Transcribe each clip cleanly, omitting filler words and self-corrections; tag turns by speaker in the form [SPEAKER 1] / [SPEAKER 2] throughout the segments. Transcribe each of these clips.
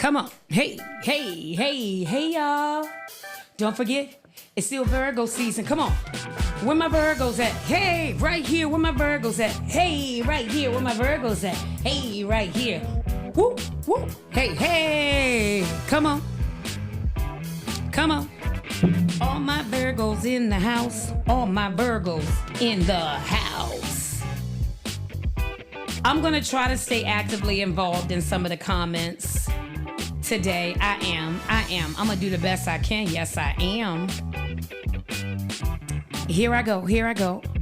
[SPEAKER 1] Come on. Hey, y'all. Don't forget, it's still Virgo season. Come on. Where my Virgos at? Hey, right here. Where my Virgos at? Hey, right here. Where my Virgos at? Hey, right here. Woo, woo. Hey. Come on. All my Virgos in the house. All my Virgos in the house. I'm going to try to stay actively involved in some of the comments today. I am. I'm going to do the best I can. Yes, I am. Here I go.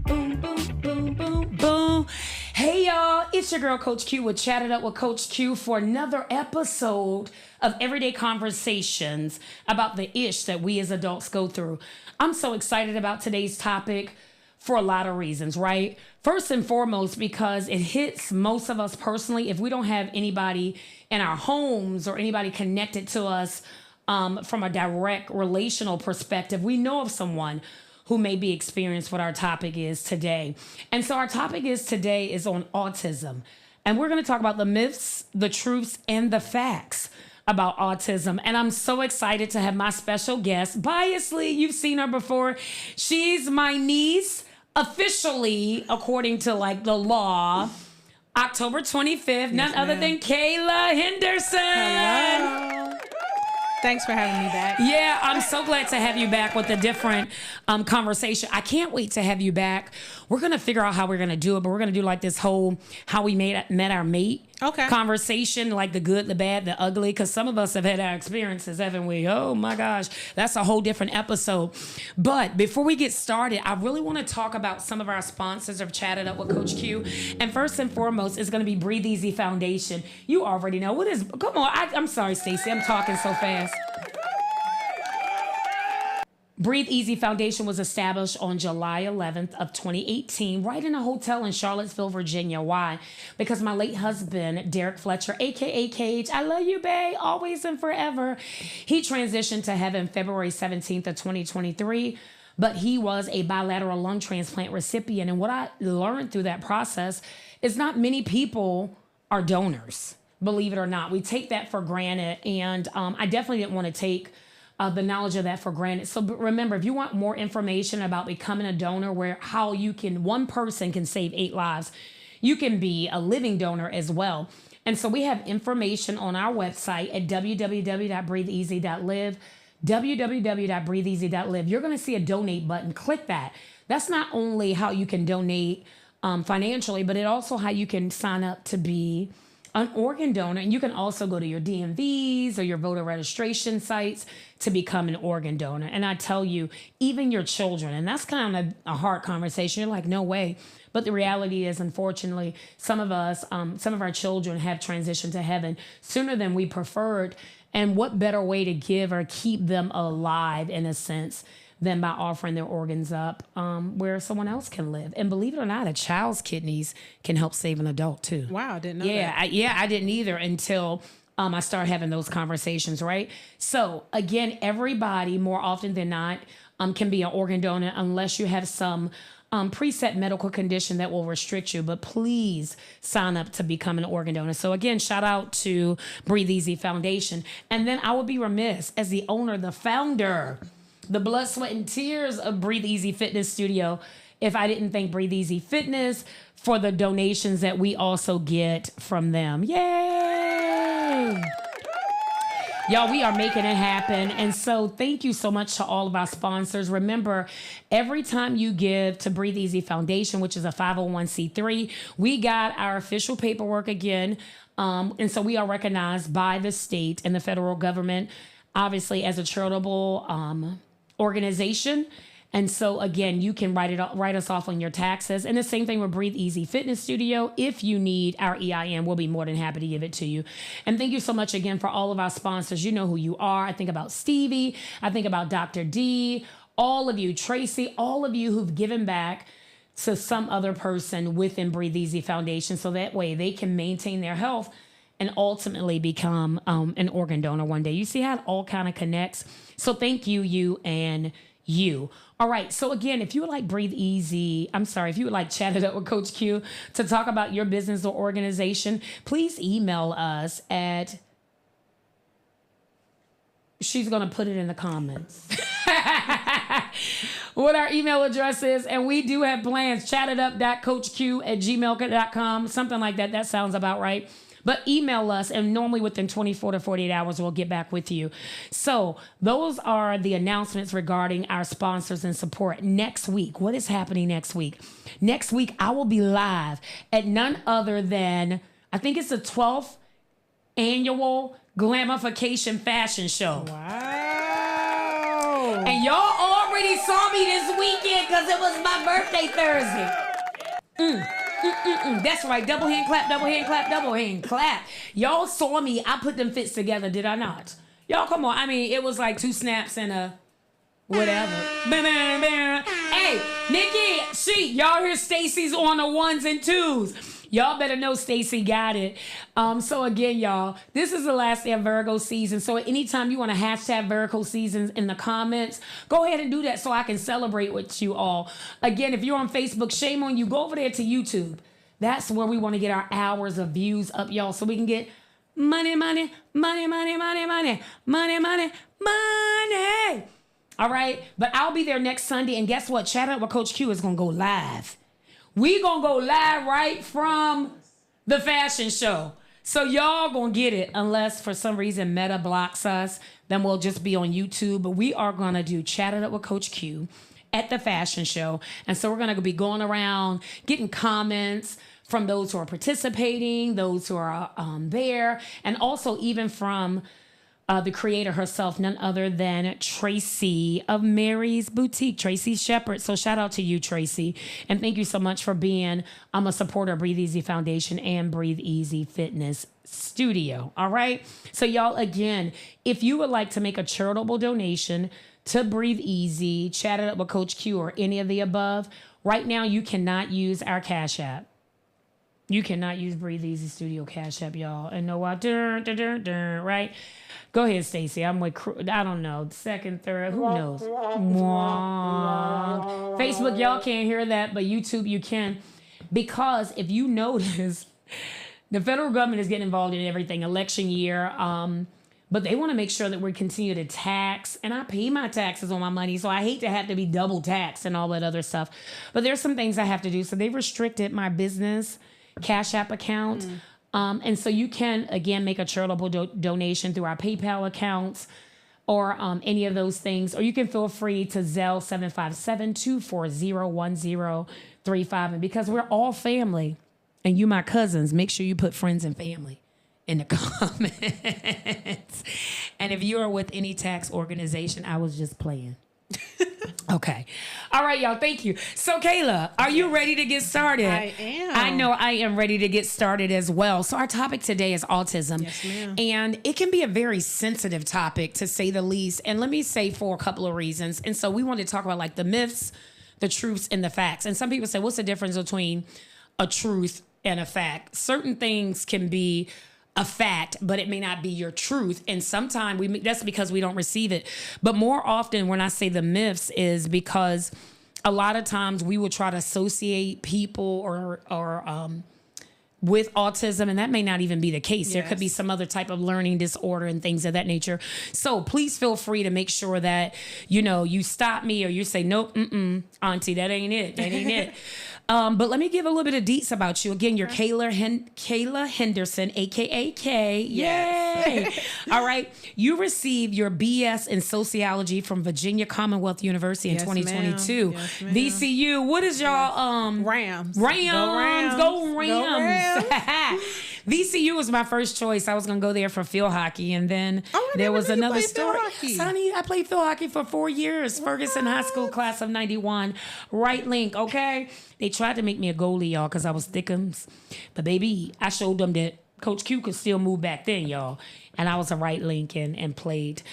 [SPEAKER 1] Boom, boom, boom, boom, boom. Hey, y'all. It's your girl, Coach Q, with Chat It Up with Coach Q for another episode of Everyday Conversations about the ish that we as adults go through. I'm so excited about today's topic for a lot of reasons, right? First and foremost, because it hits most of us personally. If we don't have anybody in our homes or anybody connected to us from a direct relational perspective, we know of someone who may be experienced what our topic is today. And so our topic today is on autism. And we're going to talk about the myths, the truths, and the facts about autism. And I'm so excited to have my special guest. Biasly, you've seen her before. She's my niece, officially, according to like the law, October 25th, yes, none other than Kayla Henderson.
[SPEAKER 2] Hello. Thanks for having me back.
[SPEAKER 1] Yeah, I'm so glad to have you back with a different conversation. I can't wait to have you back. We're going to figure out how we're going to do it, but we're going to do like this whole how we met our mate conversation, like the good, the bad, the ugly, because some of us have had our experiences, haven't we? Oh my gosh, that's a whole different episode. But before we get started, I really want to talk about some of our sponsors of Chat It Up with Coach Q. And first and foremost is going to be Breathe Easy Foundation. You already know. What is, come on, I'm sorry, Stacey, I'm talking so fast. Breathe Easy Foundation was established on July 11th of 2018, right in a hotel in Charlottesville, Virginia. Why? Because my late husband, Derek Fletcher, a.k.a. Cage, I love you, babe, always and forever. He transitioned to heaven February 17th of 2023, but he was a bilateral lung transplant recipient. And what I learned through that process is not many people are donors, believe it or not. We take that for granted, and I definitely didn't want to take the knowledge of that for granted. So remember, if you want more information about becoming a donor, how you can, one person can save 8 lives, you can be a living donor as well. And so we have information on our website at www.breatheeasy.live, www.breatheeasy.live. You're going to see a donate button. Click that. That's not only how you can donate financially, but it also how you can sign up to be an organ donor. And you can also go to your DMVs or your voter registration sites to become an organ donor. And I tell you, even your children, and that's kind of a hard conversation. You're like, no way. But the reality is, unfortunately, some of us, some of our children have transitioned to heaven sooner than we preferred. And what better way to give or keep them alive, in a sense, than by offering their organs up where someone else can live. And believe it or not, a child's kidneys can help save an adult too.
[SPEAKER 2] Wow, I didn't know
[SPEAKER 1] that. I didn't either until I started having those conversations, right? So again, everybody more often than not can be an organ donor unless you have some preset medical condition that will restrict you. But please sign up to become an organ donor. So again, shout out to Breathe Easy Foundation. And then I would be remiss as the owner, the founder, the blood, sweat, and tears of Breathe Easy Fitness Studio, if I didn't thank Breathe Easy Fitness for the donations that we also get from them. Yay! Y'all, we are making it happen. And so thank you so much to all of our sponsors. Remember, every time you give to Breathe Easy Foundation, which is a 501c3, we got our official paperwork again. And so we are recognized by the state and the federal government, obviously, as a charitable organization. And so again, you can write us off on your taxes. And the same thing with Breathe Easy Fitness Studio. If you need our EIN, we'll be more than happy to give it to you. And thank you so much again for all of our sponsors. You know who you are. I think about Stevie. I think about Dr. D, all of you, Tracy, all of you who've given back to some other person within Breathe Easy Foundation, so that way they can maintain their health and ultimately become an organ donor one day. You see how it all kind of connects? So thank you, you, and you. All right. So again, if you would like if you would like Chat It Up with Coach Q to talk about your business or organization, please email us at She's going to put it in the comments. What our email address is. And we do have plans. chatitup.coachq@gmail.com. Something like that. That sounds about right. But email us, and normally within 24 to 48 hours, we'll get back with you. So those are the announcements regarding our sponsors and support. Next week, what is happening next week? Next week, I will be live at none other than, I think it's the 12th annual Glamification Fashion Show.
[SPEAKER 2] Wow.
[SPEAKER 1] And y'all already saw me this weekend because it was my birthday Thursday. That's right. Double hand clap, double hand clap, double hand clap. Y'all saw me. I put them fits together, did I not? Y'all, come on. I mean, it was like 2 snaps and a whatever. Hey, Nikki, y'all hear Stacy's on the 1s and 2s. Y'all better know Stacy got it. So again, y'all, this is the last day of Virgo season. So anytime you want to hashtag Virgo seasons in the comments, go ahead and do that so I can celebrate with you all. Again, if you're on Facebook, shame on you. Go over there to YouTube. That's where we want to get our hours of views up, y'all, so we can get money, money, money, money, money, money, money, money, money. All right? But I'll be there next Sunday. And guess what? Chat Up with Coach Q is going to go live. We gonna go live right from the fashion show. So y'all gonna get it, unless for some reason Meta blocks us, then we'll just be on YouTube. But we are gonna do Chat It Up with Coach Q at the fashion show. And so we're gonna be going around getting comments from those who are participating, those who are there, and also even from the creator herself, none other than Tracy of Mary's Boutique, Tracy Shepherd. So shout out to you, Tracy. And thank you so much for being a supporter of Breathe Easy Foundation and Breathe Easy Fitness Studio. All right. So y'all, again, if you would like to make a charitable donation to Breathe Easy, Chat It Up with Coach Q, or any of the above, right now you cannot use our Cash App. You cannot use Breathe Easy Studio Cash App, y'all. And know why? Right? Go ahead, Stacey. I'm with, I don't know, second, third, who knows? Facebook, y'all can't hear that, but YouTube, you can. Because if you notice, the federal government is getting involved in everything, election year, but they want to make sure that we continue to tax, and I pay my taxes on my money, so I hate to have to be double taxed and all that other stuff. But there's some things I have to do. So they restricted my business Cash App account. And so you can, again, make a charitable donation through our PayPal accounts or any of those things. Or you can feel free to Zelle 757-240-1035. And because we're all family and you my cousins, make sure you put friends and family in the comments. And if you are with any tax organization, I was just playing. Okay. All right, y'all. Thank you. So, Kayla, are you ready to get started?
[SPEAKER 2] I am.
[SPEAKER 1] I know I am ready to get started as well. So our topic today is autism.
[SPEAKER 2] Yes, ma'am.
[SPEAKER 1] And it can be a very sensitive topic, to say the least. And let me say for a couple of reasons. And so we want to talk about like the myths, the truths, and the facts. And some people say, what's the difference between a truth and a fact? Certain things can be a fact, but it may not be your truth. And sometimes that's because we don't receive it. But more often when I say the myths is because a lot of times we will try to associate people or with autism, and that may not even be the case.
[SPEAKER 2] Yes.
[SPEAKER 1] There could be some other type of learning disorder and things of that nature. So please feel free to make sure that, you stop me or you say, nope, auntie, that ain't it. That ain't it. But let me give a little bit of deets about you. Again, you're Kayla Henderson, a.k.a. Kay.
[SPEAKER 2] Yes.
[SPEAKER 1] Yay. All right. You received your BS in sociology from Virginia Commonwealth University in 2022.
[SPEAKER 2] Yes, ma'am.
[SPEAKER 1] VCU. What is y'all?
[SPEAKER 2] Rams.
[SPEAKER 1] Go Rams.
[SPEAKER 2] Go Rams.
[SPEAKER 1] VCU was my first choice. I was going to go there for field hockey. And then there was another story. Sonny, I played field hockey for 4 years. Ferguson High School class of 91. Right link. Okay. They tried to make me a goalie, y'all, because I was thickums. But baby, I showed them that Coach Q could still move back then, y'all. And I was a right link and played.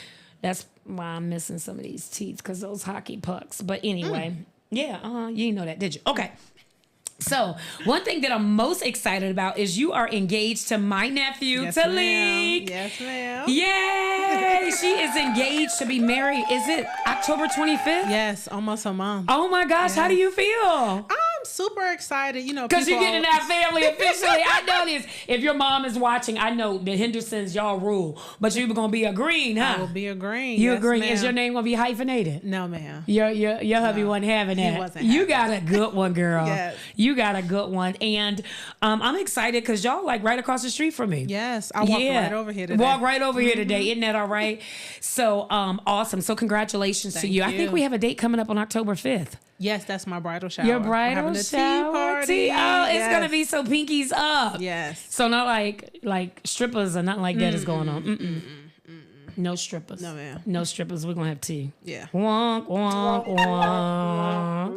[SPEAKER 1] That's why I'm missing some of these teeth, because those hockey pucks. But anyway, you didn't know that, did you? Okay. So one thing that I'm most excited about is you are engaged to my nephew, Talik.
[SPEAKER 2] Yes, ma'am.
[SPEAKER 1] Yay! She is engaged to be married. Is it October 25th?
[SPEAKER 2] Yes, almost a month.
[SPEAKER 1] Oh my gosh, how do you feel?
[SPEAKER 2] I'm super excited. You know,
[SPEAKER 1] because you're getting that family officially. I know this. If your mom is watching, I know the Hendersons, y'all rule. But you're going to be a green, huh?
[SPEAKER 2] I will be a green.
[SPEAKER 1] You
[SPEAKER 2] yes,
[SPEAKER 1] agree?
[SPEAKER 2] ma'am.
[SPEAKER 1] Is your name going to be hyphenated?
[SPEAKER 2] No, ma'am.
[SPEAKER 1] Your hubby wasn't having that.
[SPEAKER 2] He wasn't
[SPEAKER 1] you
[SPEAKER 2] having
[SPEAKER 1] got a good one, girl.
[SPEAKER 2] Yes.
[SPEAKER 1] You got a good one. And I'm excited because y'all like right across the street from me.
[SPEAKER 2] Yes. I walked right over here today.
[SPEAKER 1] Walk right over here today. Isn't that all right? So awesome. So congratulations to you. I think we have a date coming up on October 5th.
[SPEAKER 2] Yes, that's my bridal shower.
[SPEAKER 1] Your bridal shower?
[SPEAKER 2] Tea party.
[SPEAKER 1] Oh, it's going to be so pinkies up.
[SPEAKER 2] Yes.
[SPEAKER 1] So not like strippers or nothing like that is going on. No strippers.
[SPEAKER 2] No, ma'am.
[SPEAKER 1] No strippers. We're going to have tea.
[SPEAKER 2] Yeah.
[SPEAKER 1] Wonk, wonk, wonk.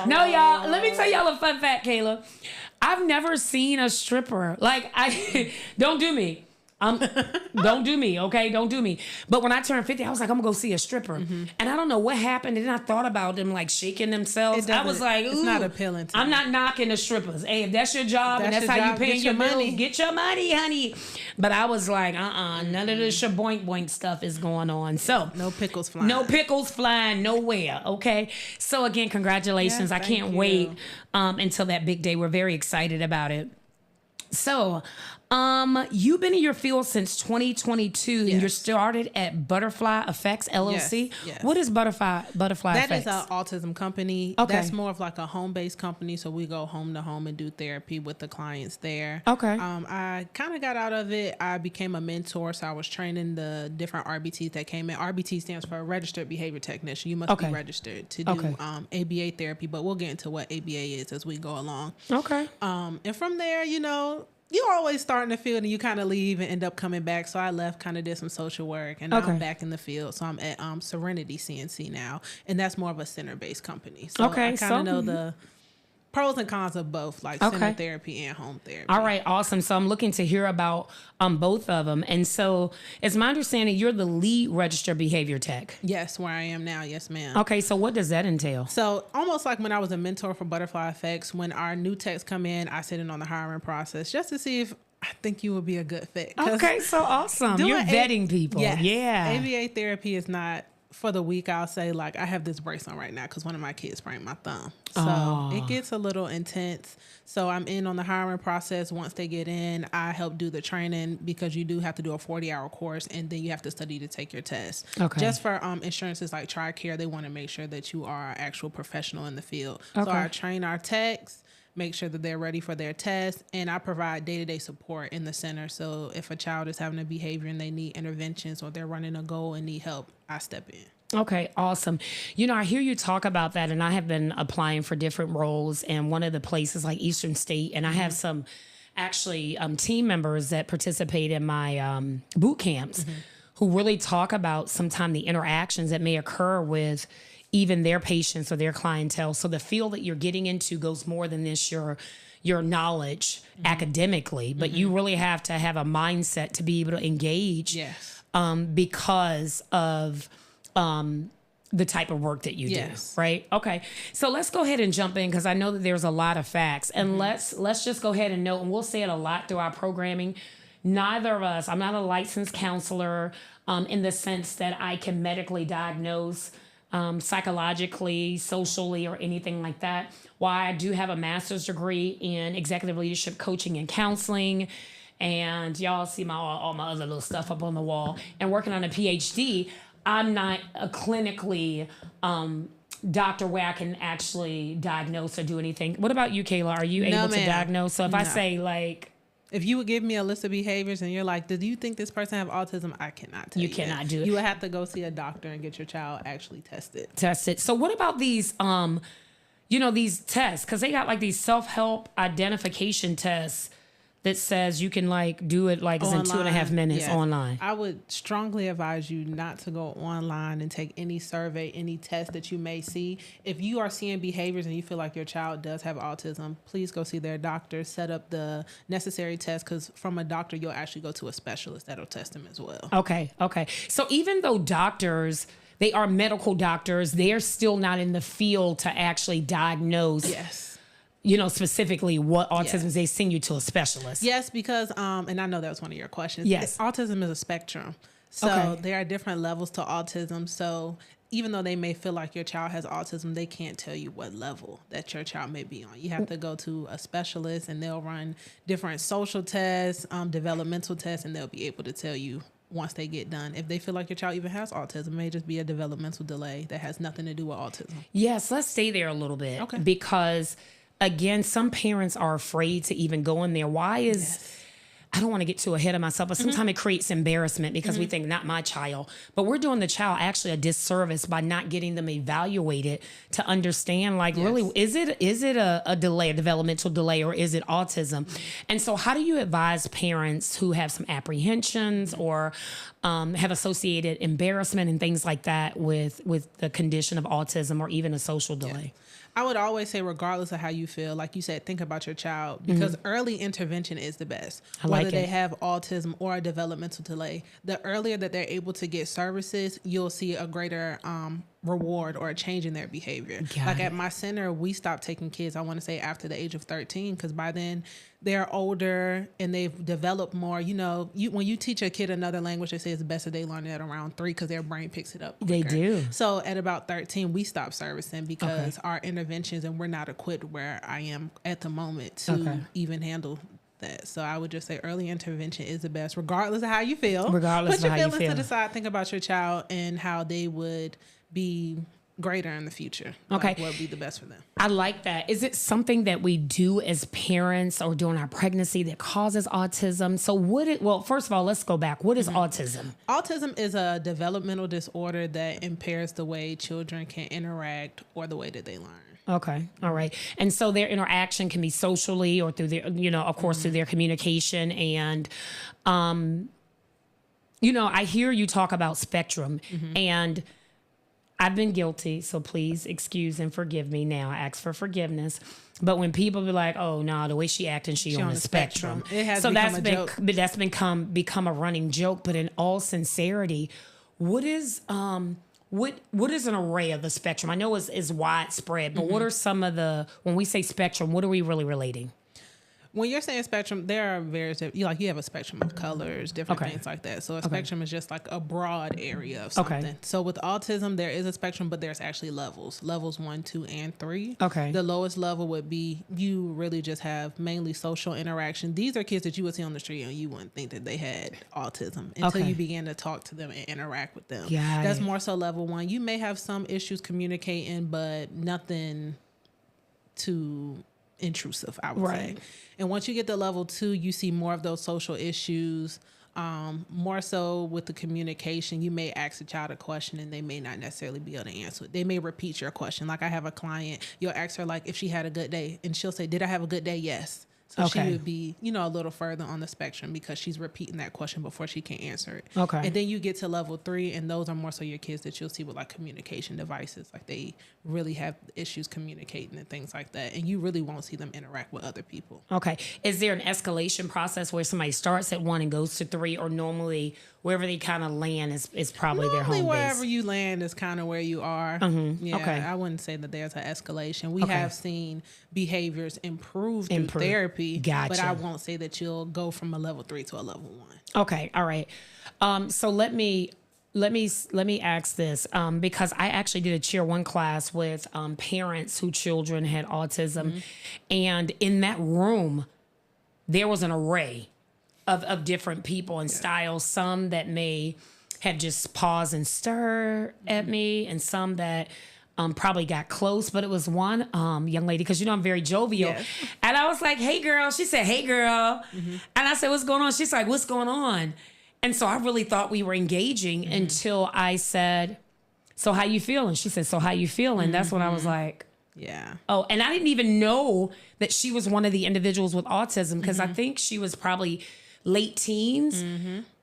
[SPEAKER 1] No, y'all. Let me tell y'all a fun fact, Kayla. I've never seen a stripper. Like, don't do me. Don't do me, okay? Don't do me. But when I turned 50, I was like, I'm gonna go see a stripper. And I don't know what happened. And then I thought about them like shaking themselves. I was like, ooh,
[SPEAKER 2] it's not appealing to
[SPEAKER 1] I'm
[SPEAKER 2] me.
[SPEAKER 1] not knocking the strippers. Hey, if that's your job and that's how you pay your money, get your money, honey. But I was like, none of the shaboink boink stuff is going on. So
[SPEAKER 2] no pickles flying.
[SPEAKER 1] No pickles flying nowhere, okay? So again, congratulations.
[SPEAKER 2] Yeah,
[SPEAKER 1] I can't wait until that big day. We're very excited about it. So, you've been in your field since 2022, and you started at Butterfly Effects LLC.
[SPEAKER 2] Yes.
[SPEAKER 1] What is Butterfly Effects?
[SPEAKER 2] That is an autism company.
[SPEAKER 1] Okay.
[SPEAKER 2] That's more of like a home-based company, so we go home to home and do therapy with the clients there.
[SPEAKER 1] Okay.
[SPEAKER 2] I kind of got out of it. I became a mentor, so I was training the different RBTs that came in. RBT stands for Registered Behavior Technician. You must be registered to do ABA therapy, but we'll get into what ABA is as we go along.
[SPEAKER 1] Okay.
[SPEAKER 2] And from there, you know, you always start in the field and you kind of leave and end up coming back. So I left, kind of did some social work, and now I'm back in the field. So I'm at Serenity CNC now, and that's more of a center-based company. So I kind of know the pros and cons of both, like center therapy and home therapy.
[SPEAKER 1] All right, awesome. So I'm looking to hear about both of them. And so it's my understanding you're the lead registered behavior tech.
[SPEAKER 2] Yes, where I am now. Yes, ma'am.
[SPEAKER 1] Okay, so what does that entail?
[SPEAKER 2] So almost like when I was a mentor for Butterfly Effects, when our new techs come in, I sit in on the hiring process just to see if I think you would be a good fit.
[SPEAKER 1] Okay, so awesome. You're vetting people.
[SPEAKER 2] Yes.
[SPEAKER 1] Yeah.
[SPEAKER 2] ABA therapy is not for the week. I'll say, like, I have this brace on right now because one of my kids sprained my thumb. So it gets a little intense. So I'm in on the hiring process. Once they get in, I help do the training because you do have to do a 40-hour course, and then you have to study to take your test. Okay. Just for insurances like TRICARE, they want to make sure that you are an actual professional in the field. Okay. So I train our techs, make sure that they're ready for their test, and I provide day-to-day support in the center. So if a child is having a behavior and they need interventions, or they're running a goal and need help, I step in.
[SPEAKER 1] Okay, awesome. You know, I hear you talk about that, and I have been applying for different roles, and one of the places like Eastern State, and I have some actually team members that participate in my boot camps who really talk about sometimes the interactions that may occur with even their patients or their clientele. So the field that you're getting into goes more than this, your knowledge academically, but you really have to have a mindset to be able to engage because of the type of work that you do, right? Okay, so let's go ahead and jump in because I know that there's a lot of facts, and let's just go ahead and note, and we'll say it a lot through our programming. Neither of us, I'm not a licensed counselor in the sense that I can medically diagnose psychologically, socially, or anything like that. Why I do have a master's degree in executive leadership coaching and counseling, and y'all see all my other little stuff up on the wall, and working on a PhD. I'm not a clinically doctor where I can actually diagnose or do anything. What about you, Kayla? Are you able to diagnose? So if I say like,
[SPEAKER 2] if you would give me a list of behaviors and you're like, do you think this person have autism? I cannot tell you.
[SPEAKER 1] You cannot do it.
[SPEAKER 2] You would have to go see a doctor and get your child actually tested.
[SPEAKER 1] So what about these, these tests? Because they got like these self-help identification tests that says you can like do it like it's in 2.5 minutes online.
[SPEAKER 2] I would strongly advise you not to go online and take any survey, any test that you may see. If you are seeing behaviors and you feel like your child does have autism, please go see their doctor, set up the necessary test, because from a doctor, you'll actually go to a specialist that'll test them as well.
[SPEAKER 1] Okay. So even though doctors, they are medical doctors, they're still not in the field to actually diagnose.
[SPEAKER 2] Yes.
[SPEAKER 1] Specifically what autism is. They send you to a specialist.
[SPEAKER 2] Yes, because, and I know that was one of your questions.
[SPEAKER 1] Yes.
[SPEAKER 2] Autism is a spectrum. So there are different levels to autism. So even though they may feel like your child has autism, they can't tell you what level that your child may be on. You have to go to a specialist, and they'll run different social tests, developmental tests, and they'll be able to tell you once they get done if they feel like your child even has autism. It may just be a developmental delay that has nothing to do with autism.
[SPEAKER 1] Yes, let's stay there a little bit.
[SPEAKER 2] Okay.
[SPEAKER 1] Because, again, some parents are afraid to even go in there. Why is...
[SPEAKER 2] Yes.
[SPEAKER 1] I don't want to get too ahead of myself, but sometimes it creates embarrassment because we think, not my child. But we're doing the child actually a disservice by not getting them evaluated to understand, like, really, is it a delay, a developmental delay, or is it autism? And so how do you advise parents who have some apprehensions or have associated embarrassment and things like that with the condition of autism or even a social delay?
[SPEAKER 2] I would always say, regardless of how you feel, like you said, think about your child, because early intervention is the best. Whether they have autism or a developmental delay, the earlier that they're able to get services, you'll see a greater reward or a change in their behavior. At my center, we stopped taking kids, I want to say, after the age of 13, because by then they're older and they've developed more. You know, when you teach a kid another language, they say it's best that they learn it around 3 because their brain picks it up quicker.
[SPEAKER 1] They do.
[SPEAKER 2] So at about 13, we stopped servicing because our interventions, and we're not equipped where I am at the moment to even handle that. So I would just say early intervention is the best, regardless of how you feel.
[SPEAKER 1] Regardless
[SPEAKER 2] Put
[SPEAKER 1] of
[SPEAKER 2] your
[SPEAKER 1] how you
[SPEAKER 2] feelings
[SPEAKER 1] feel.
[SPEAKER 2] to the side. Think about your child and how they would be greater in the future.
[SPEAKER 1] Okay.
[SPEAKER 2] Like what would be the best for them.
[SPEAKER 1] I like that. Is it something that we do as parents or during our pregnancy that causes autism? So first of all, let's go back. What is autism?
[SPEAKER 2] Autism is a developmental disorder that impairs the way children can interact or the way that they learn.
[SPEAKER 1] Okay. All right. And so their interaction can be socially or through their, of course, through their communication. And, I hear you talk about spectrum, and I've been guilty, so please excuse and forgive me now. I ask for forgiveness. But when people be like, "Oh no, the way she acting, she on the spectrum,"
[SPEAKER 2] it has
[SPEAKER 1] so
[SPEAKER 2] become a joke.
[SPEAKER 1] That's become a running joke. But in all sincerity, what is an array of the spectrum? I know it's widespread, but what are some of when we say spectrum, what are we really relating?
[SPEAKER 2] When you're saying spectrum, there are various, you have a spectrum of colors, different things like that. So a spectrum is just like a broad area of something. Okay. So with autism, there is a spectrum, but there's actually levels 1, 2, and 3.
[SPEAKER 1] Okay.
[SPEAKER 2] The lowest level would be you really just have mainly social interaction. These are kids that you would see on the street and you wouldn't think that they had autism until you begin to talk to them and interact with them. That's more so level 1. You may have some issues communicating, but nothing too intrusive, I would say. And once you get to level 2, you see more of those social issues, more so with the communication. You may ask a child a question and they may not necessarily be able to answer it. They may repeat your question. Like I have a client, you'll ask her like if she had a good day, and she'll say, "Did I have a good day?" "Yes." So she would be, a little further on the spectrum because she's repeating that question before she can answer it. Okay. And then you get to level 3, and those are more so your kids that you'll see with like communication devices. Like they really have issues communicating and things like that. And you really won't see them interact with other people.
[SPEAKER 1] Okay. Is there an escalation process where somebody starts at 1 and goes to 3, or normally wherever they kind of land is probably their home base?
[SPEAKER 2] Wherever you land is kind of where you are. Mm-hmm. Yeah, okay. I wouldn't say that there's an escalation. We have seen behaviors improve through therapy, but I won't say that you'll go from a level 3 to a level 1.
[SPEAKER 1] Okay, all right. So let me ask this because I actually did a Cheer 1 class with parents whose children had autism, and in that room there was an array of different people and styles. Some that may have just paused and stare at me, and some that probably got close. But it was one young lady, because I'm very jovial. Yes. And I was like, "Hey, girl." She said, "Hey, girl." And I said, "What's going on?" She's like, "What's going on?" And so I really thought we were engaging until I said, "So how you feeling?" She said, "So how you feeling?" That's when I was like, yeah. Oh, and I didn't even know that she was one of the individuals with autism, because I think she was probably late teens.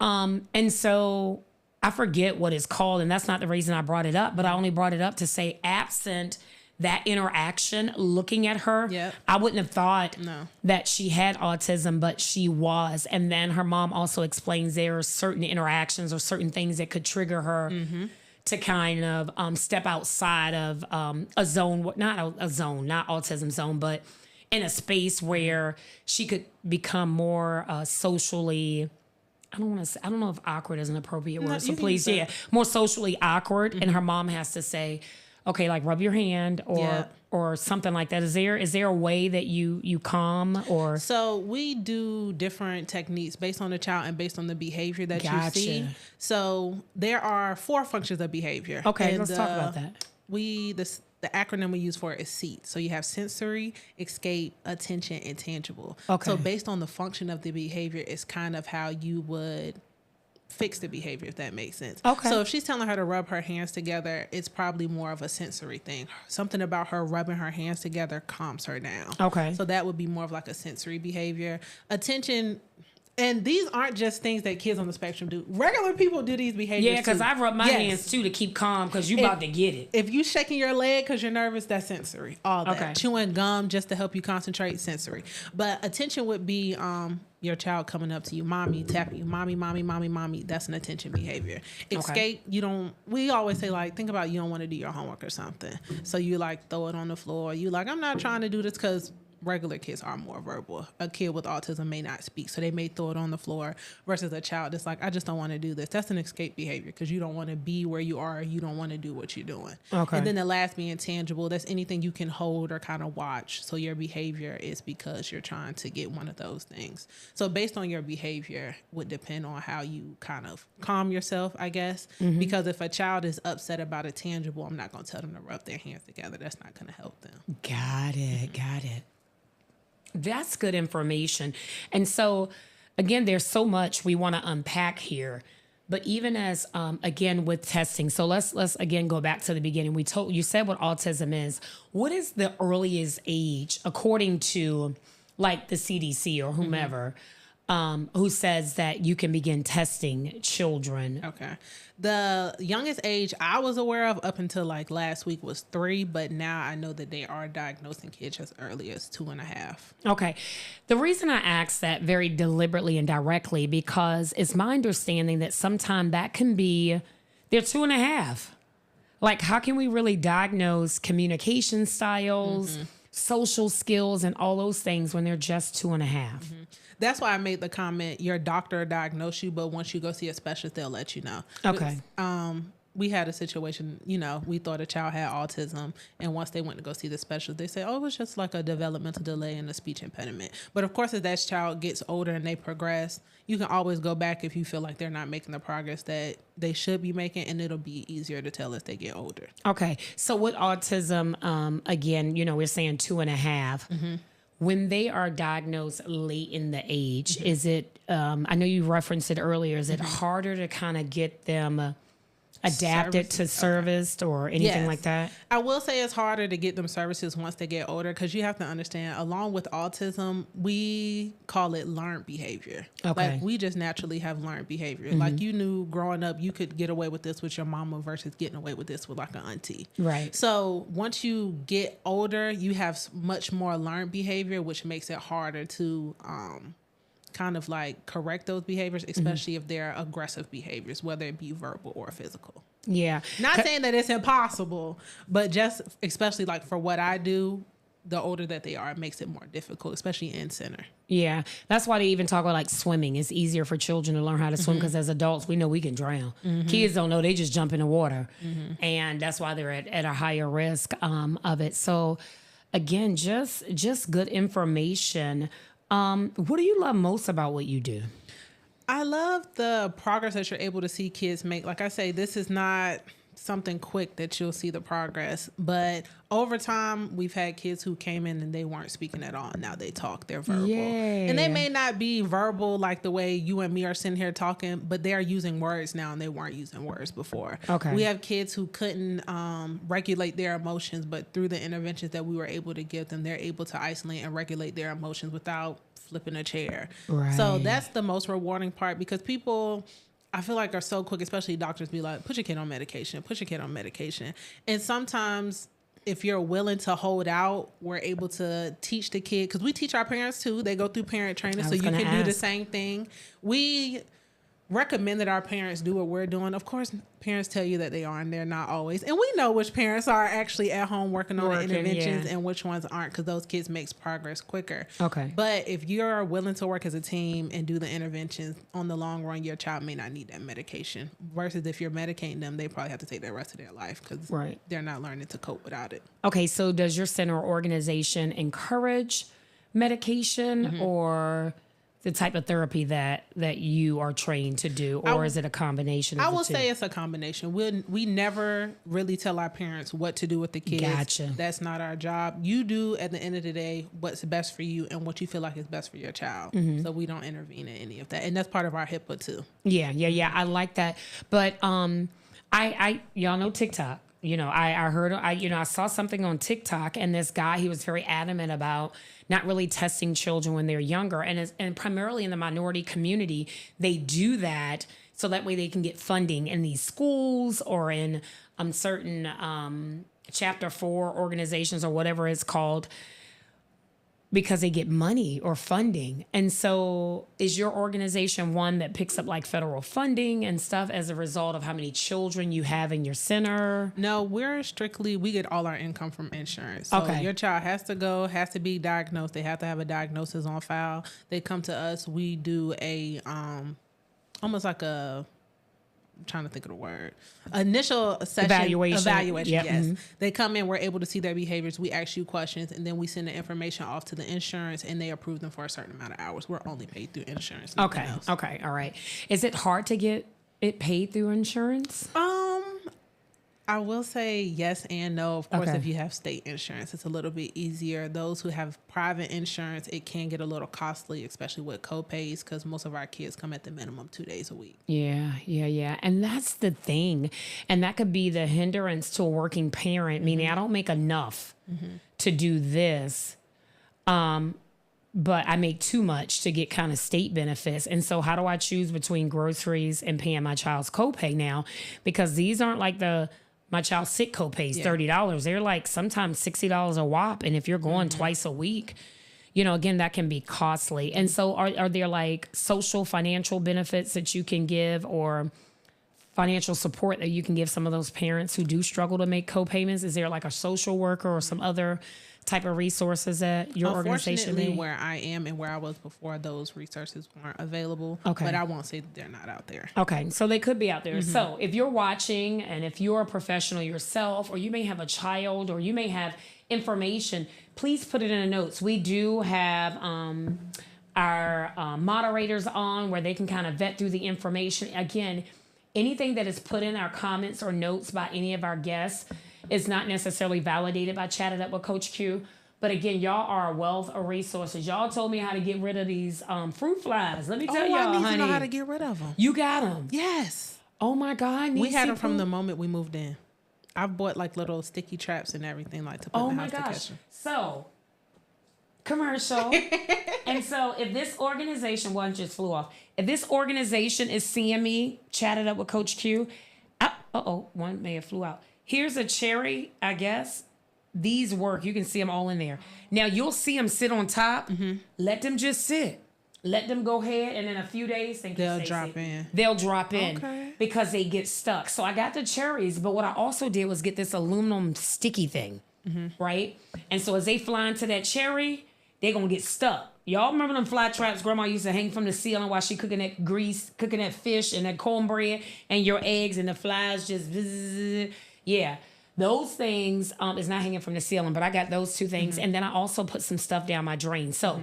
[SPEAKER 1] And so I forget what it's called, and that's not the reason I brought it up, but I only brought it up to say, absent that interaction, looking at her, I wouldn't have thought that she had autism, but she was. And then her mom also explains there are certain interactions or certain things that could trigger her to kind of step outside of a zone, not autism zone, but in a space where she could become more socially I don't want to say, I don't know if awkward is an appropriate
[SPEAKER 2] No,
[SPEAKER 1] word. So
[SPEAKER 2] you can
[SPEAKER 1] please,
[SPEAKER 2] use
[SPEAKER 1] yeah,
[SPEAKER 2] that.
[SPEAKER 1] more socially awkward. And her mom has to say, okay, like rub your hand
[SPEAKER 2] Yeah.
[SPEAKER 1] or something like that. Is there a way that you calm or?
[SPEAKER 2] So we do different techniques based on the child and based on the behavior that you
[SPEAKER 1] Gotcha.
[SPEAKER 2] see. So there are 4 functions of behavior.
[SPEAKER 1] Okay,
[SPEAKER 2] And
[SPEAKER 1] let's talk about that.
[SPEAKER 2] The acronym we use for it is SEAT. So you have sensory, escape, attention, and tangible.
[SPEAKER 1] Okay.
[SPEAKER 2] So based on the function of the behavior, it's kind of how you would fix the behavior, if that makes sense.
[SPEAKER 1] Okay.
[SPEAKER 2] So if she's telling her to rub her hands together, it's probably more of a sensory thing. Something about her rubbing her hands together calms her down.
[SPEAKER 1] Okay.
[SPEAKER 2] So that would be more of like a sensory behavior. Attention, and these aren't just things that kids on the spectrum do. Regular people do these behaviors.
[SPEAKER 1] Yeah, because
[SPEAKER 2] too.
[SPEAKER 1] I've rubbed my
[SPEAKER 2] Yes.
[SPEAKER 1] hands too to keep calm because you about to get it.
[SPEAKER 2] If you shaking your leg because you're nervous, that's sensory. All that.
[SPEAKER 1] Okay.
[SPEAKER 2] Chewing gum just to help you concentrate, sensory. But attention would be your child coming up to you, mommy, tapping you, mommy, mommy, mommy, mommy. That's an attention behavior. Escape, we always say like, think about you don't want to do your homework or something. So you like throw it on the floor. You like, I'm not trying to do this because regular kids are more verbal. A kid with autism may not speak, so they may throw it on the floor versus a child that's like, I just don't want to do this. That's an escape behavior because you don't want to be where you are. You don't want to do what you're doing.
[SPEAKER 1] Okay.
[SPEAKER 2] And then the last being tangible, that's anything you can hold or kind of watch. So your behavior is because you're trying to get one of those things. So based on your behavior would depend on how you kind of calm yourself, I guess. Because if a child is upset about a tangible, I'm not going to tell them to rub their hands together. That's not going to help them.
[SPEAKER 1] Got it. That's good information. And so, again, there's so much we want to unpack here. But even as, again, with testing, so let's again go back to the beginning. You said what autism is. What is the earliest age, according to like the CDC or whomever, who says that you can begin testing children?
[SPEAKER 2] Okay. The youngest age I was aware of up until like last week was 3, but now I know that they are diagnosing kids as early as 2.5.
[SPEAKER 1] Okay. The reason I ask that very deliberately and directly, because it's my understanding that sometimes that can be, they're 2.5. Like, how can we really diagnose communication styles, social skills, and all those things when they're just 2.5?
[SPEAKER 2] That's why I made the comment, your doctor diagnosed you, but once you go see a specialist, they'll let you know.
[SPEAKER 1] Okay.
[SPEAKER 2] We had a situation, we thought a child had autism, and once they went to go see the specialist, they said, it was just like a developmental delay and a speech impediment. But of course, as that child gets older and they progress, you can always go back if you feel like they're not making the progress that they should be making, and it'll be easier to tell as they get older.
[SPEAKER 1] Okay. So with autism, again, we're saying 2.5. When they are diagnosed late in the age, is it, I know you referenced it earlier, is it harder to kind of get them adapted to serviced or anything like that?
[SPEAKER 2] I will say it's harder to get them services once they get older because you have to understand, along with autism, we call it learned behavior.
[SPEAKER 1] Okay.
[SPEAKER 2] Like we just naturally have learned behavior. Like you knew growing up you could get away with this with your mama versus getting away with this with like an auntie.
[SPEAKER 1] Right.
[SPEAKER 2] So once you get older, you have much more learned behavior, which makes it harder to kind of like correct those behaviors, especially if they're aggressive behaviors, whether it be verbal or physical.
[SPEAKER 1] Yeah.
[SPEAKER 2] Not saying that it's impossible, but just especially like for what I do, the older that they are, it makes it more difficult, especially in center.
[SPEAKER 1] Yeah. That's why they even talk about like swimming. It's easier for children to learn how to swim because as adults, we know we can drown. Kids don't know. They just jump in the water. And that's why they're at a higher risk of it. So again, just good information. What do you love most about what you do?
[SPEAKER 2] I love the progress that you're able to see kids make. Like I say, this is not something quick that you'll see the progress, but over time we've had kids who came in and they weren't speaking at all. Now they talk, they're verbal.
[SPEAKER 1] Yay.
[SPEAKER 2] And they may not be verbal like the way you and me are sitting here talking, but they're using words now and they weren't using words before.
[SPEAKER 1] Okay.
[SPEAKER 2] We have kids who couldn't regulate their emotions, but through the interventions that we were able to give them, they're able to isolate and regulate their emotions without flipping a chair.
[SPEAKER 1] Right.
[SPEAKER 2] So that's the most rewarding part because people, I feel like, are so quick, especially doctors, be like, put your kid on medication, put your kid on medication. And sometimes if you're willing to hold out, we're able to teach the kid, because we teach our parents too. They go through parent training, so you can do the same thing. recommend that our parents do what we're doing. Of course, parents tell you that they are, and they're not always. And we know which parents are actually at home working on the interventions and which ones aren't, because those kids makes progress quicker.
[SPEAKER 1] Okay.
[SPEAKER 2] But if you're willing to work as a team and do the interventions, on the long run, your child may not need that medication. Versus if you're medicating them, they probably have to take the rest of their life because they're not learning to cope without it.
[SPEAKER 1] Okay, so does your center or organization encourage medication or the type of therapy that you are trained to do, or is it a combination of
[SPEAKER 2] I
[SPEAKER 1] the
[SPEAKER 2] will
[SPEAKER 1] two?
[SPEAKER 2] say it's a combination. We never really tell our parents what to do with the kids.
[SPEAKER 1] Gotcha.
[SPEAKER 2] That's not our job. You do, at the end of the day, what's best for you and what you feel like is best for your child. So we don't intervene in any of that. And that's part of our HIPAA too. Yeah.
[SPEAKER 1] I like that. But I y'all know TikTok. You know, I saw something on TikTok, and this guy, he was very adamant about not really testing children when they're younger. And primarily in the minority community, they do that so that way they can get funding in these schools or in certain Chapter 4 organizations or whatever it's called, because they get money or funding. And so is your organization one that picks up like federal funding and stuff as a result of how many children you have in your center?
[SPEAKER 2] No, we get all our income from insurance. So your child has to be diagnosed. They have to have a diagnosis on file. They come to us. We do a, almost like I'm trying to think of the word. Initial session evaluation.
[SPEAKER 1] Yep.
[SPEAKER 2] Yes. They come in, we're able to see their behaviors. We ask you questions, and then we send the information off to the insurance, and they approve them for a certain amount of hours. We're only paid through insurance.
[SPEAKER 1] Okay. All right. Is it hard to get it paid through insurance?
[SPEAKER 2] I will say yes and no. Of course, if you have state insurance, it's a little bit easier. Those who have private insurance, it can get a little costly, especially with co-pays, because most of our kids come at the minimum 2 days a week.
[SPEAKER 1] Yeah. And that's the thing. And that could be the hindrance to a working parent, meaning I don't make enough to do this. But I make too much to get kind of state benefits. And so how do I choose between groceries and paying my child's copay now? Because these aren't like my child's sick copays, $30. They're like sometimes $60 a whop. And if you're going twice a week, you know, again, that can be costly. And so are there like social financial benefits that you can give, or financial support that you can give some of those parents who do struggle to make co-payments? Is there like a social worker or some other type of resources that your organization may?
[SPEAKER 2] Unfortunately, where I am and where I was before, those resources weren't available. But I won't say that they're not out there.
[SPEAKER 1] Okay, so they could be out there. So if you're watching, and if you're a professional yourself, or you may have a child, or you may have information, please put it in the notes. We do have our moderators on where they can kind of vet through the information. Again, anything that is put in our comments or notes by any of our guests is not necessarily validated by Chat It Up with Coach Q. But again, y'all are a wealth of resources. Y'all told me how to get rid of these fruit flies. Let me tell y'all,
[SPEAKER 2] I need
[SPEAKER 1] honey.
[SPEAKER 2] to know how to get rid of them.
[SPEAKER 1] You got them?
[SPEAKER 2] Yes.
[SPEAKER 1] Oh my God.
[SPEAKER 2] We had them from the moment we moved in. I've bought like little sticky traps and everything like to put in the house to catch them.
[SPEAKER 1] So, commercial. And so if this organization, one just flew off. If this organization is seeing me, Chat It Up with Coach Q. One may have flew out. Here's a cherry, I guess. These work. You can see them all in there. Now, you'll see them sit on top. Let them just sit. Let them go ahead, and in a few days, they'll drop in because they get stuck. So I got the cherries, but what I also did was get this aluminum sticky thing, right? And so as they fly into that cherry, they're going to get stuck. Y'all remember them fly traps Grandma used to hang from the ceiling while she cooking that grease, cooking that fish and that cornbread and your eggs, and the flies just bzzz. Yeah, those things is not hanging from the ceiling, but I got those two things. And then I also put some stuff down my drain. So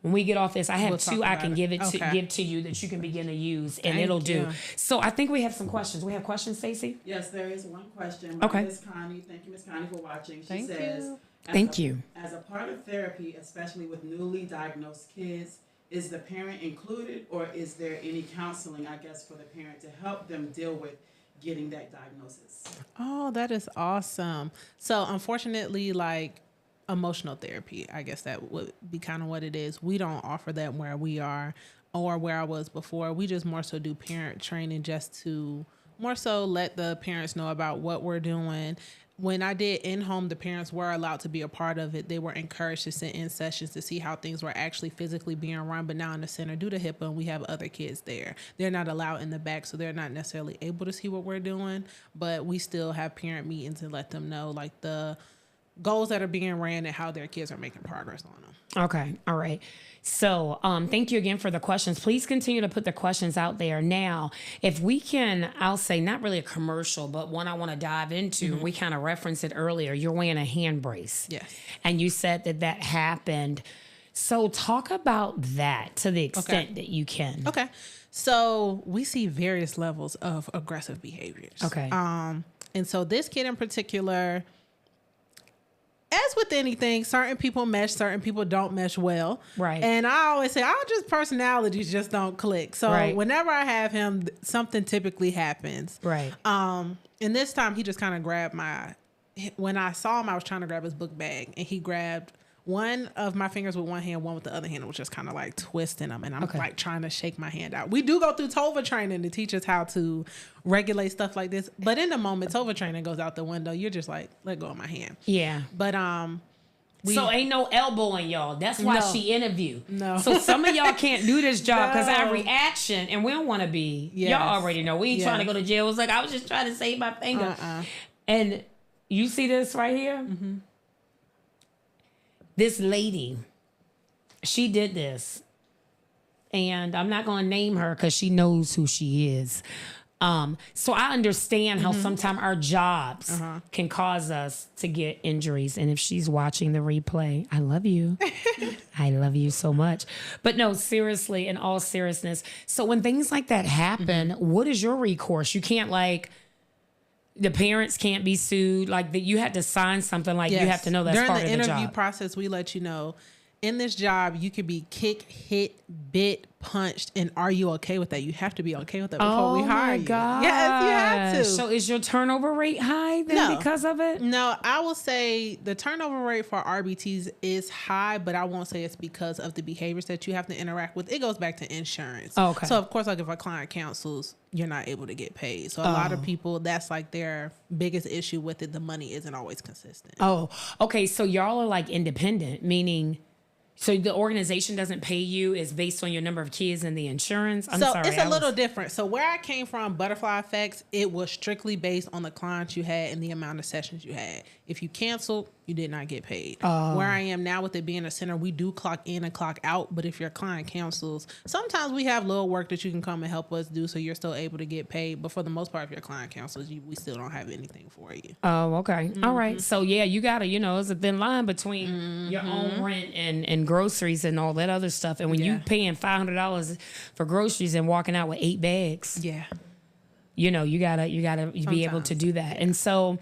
[SPEAKER 1] when we get off this, I have two I can give to you that you can begin to use, and it'll do. So I think we have some questions. We have questions, Stacey?
[SPEAKER 3] Yes, there is one question. Miss Connie. Thank you, Miss Connie, for watching. She says,
[SPEAKER 1] Thank you.
[SPEAKER 3] As a part of therapy, especially with newly diagnosed kids, is the parent included, or is there any counseling, I guess, for the parent to help them deal with getting that diagnosis?
[SPEAKER 2] Oh, that is awesome. So unfortunately, like emotional therapy, I guess that would be kind of what it is. We don't offer that where we are or where I was before. We just more so do parent training just to more so let the parents know about what we're doing. when I did in-home, the parents were allowed to be a part of it. They were encouraged to sit in sessions to see how things were actually physically being run. But now in the center, due to HIPAA, we have other kids there. They're not allowed in the back, so they're not necessarily able to see what we're doing. But we still have parent meetings and let them know like the goals that are being ran and how their kids are making progress on them.
[SPEAKER 1] Okay. All right. So thank you again for the questions. Please continue to put the questions out there. Now, if we can, I'll say not really a commercial, but one I want to dive into. We kind of referenced it earlier. You're wearing a hand brace.
[SPEAKER 2] Yes.
[SPEAKER 1] And you said that happened. So talk about that to the extent that you can.
[SPEAKER 2] Okay. So we see various levels of aggressive behaviors.
[SPEAKER 1] Okay.
[SPEAKER 2] And so this kid in particular, as with anything, certain people mesh, certain people don't mesh well.
[SPEAKER 1] Right.
[SPEAKER 2] And I always say, personalities just don't click. So whenever I have him, something typically happens.
[SPEAKER 1] Right.
[SPEAKER 2] And this time he just kind of grabbed when I saw him, I was trying to grab his book bag and he grabbed one of my fingers with one hand, one with the other hand. It was just kind of like twisting them. And I'm like trying to shake my hand out. We do go through TOVA training to teach us how to regulate stuff like this. But in the moment, TOVA training goes out the window. You're just like, let go of my hand.
[SPEAKER 1] Yeah.
[SPEAKER 2] But,
[SPEAKER 1] so ain't no elbowing y'all. That's why she interviewed.
[SPEAKER 2] No.
[SPEAKER 1] So some of y'all can't do this job because our reaction, and we don't want to be, y'all already know. We ain't trying to go to jail. It was like, I was just trying to save my finger. And you see this right here? Mm-hmm. This lady, she did this. And I'm not going to name her because she knows who she is. So I understand how sometimes our jobs can cause us to get injuries. And if she's watching the replay, I love you. I love you so much. But no, seriously, in all seriousness. So when things like that happen, what is your recourse? You can't the parents can't be sued. Like that, you had to sign something. Like you have to know that's
[SPEAKER 2] during
[SPEAKER 1] part of
[SPEAKER 2] the
[SPEAKER 1] the job.
[SPEAKER 2] During the interview process, we let you know in this job you could be kicked, hit, bit, punched, and are you okay with that? You have to be okay with that before we hire you.
[SPEAKER 1] God.
[SPEAKER 2] Yes, you have to.
[SPEAKER 1] So is your turnover rate high then because of it?
[SPEAKER 2] No, I will say the turnover rate for RBTs is high, but I won't say it's because of the behaviors that you have to interact with. It goes back to insurance.
[SPEAKER 1] Okay.
[SPEAKER 2] So of course, like if a client cancels, you're not able to get paid. So a lot of people, that's like their biggest issue with it. The money isn't always consistent.
[SPEAKER 1] Oh, okay. So y'all are like independent, meaning... So the organization doesn't pay you is based on your number of kids and the insurance?
[SPEAKER 2] It's a little different. So where I came from, Butterfly Effects, it was strictly based on the clients you had and the amount of sessions you had. If you canceled, you did not get paid. Where I am now with it being a center, we do clock in and clock out. But if your client cancels, sometimes we have little work that you can come and help us do so you're still able to get paid. But for the most part, if your client cancels, we still don't have anything for you.
[SPEAKER 1] Oh, okay. All right. So yeah, you got to, it's a thin line between your own rent and groceries and all that other stuff. And when you paying $500 for groceries and walking out with 8 bags, you gotta be able to do that. And so,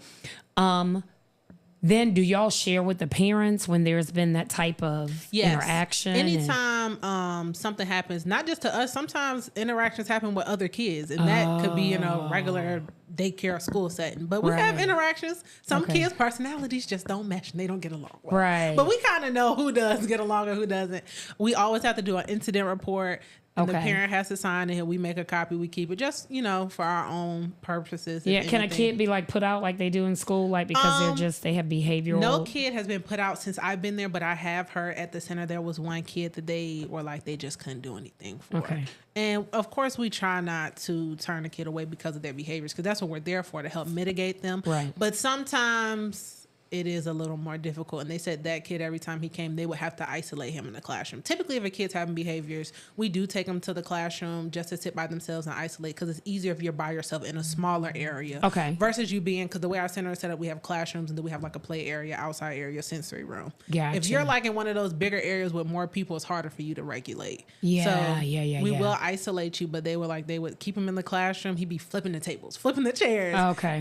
[SPEAKER 1] then do y'all share with the parents when there's been that type of interaction?
[SPEAKER 2] Anytime something happens, not just to us, sometimes interactions happen with other kids, and that could be in a regular daycare or school setting. But we have interactions. Some kids' personalities just don't mesh and they don't get along well.
[SPEAKER 1] Right.
[SPEAKER 2] But we kind of know who does get along and who doesn't. We always have to do an incident report. And the parent has to sign it. We make a copy. We keep it just, for our own purposes.
[SPEAKER 1] Yeah. Can a kid be put out like they do in school? Because they have behavioral.
[SPEAKER 2] No kid has been put out since I've been there, but I have heard at the center there was one kid that they were they just couldn't do anything for.
[SPEAKER 1] Okay.
[SPEAKER 2] And of course we try not to turn a kid away because of their behaviors, because that's what we're there for, to help mitigate them.
[SPEAKER 1] Right.
[SPEAKER 2] But sometimes it is a little more difficult. And they said that kid, every time he came, they would have to isolate him in the classroom. Typically, if a kid's having behaviors, we do take them to the classroom just to sit by themselves and isolate, because it's easier if you're by yourself in a smaller area.
[SPEAKER 1] Okay.
[SPEAKER 2] Versus you being, because the way our center is set up, we have classrooms and then we have a play area, outside area, sensory room.
[SPEAKER 1] Gotcha.
[SPEAKER 2] If you're in one of those bigger areas with more people, it's harder for you to regulate.
[SPEAKER 1] Yeah,
[SPEAKER 2] so we will isolate you, but they would keep him in the classroom. He'd be flipping the tables, flipping the chairs,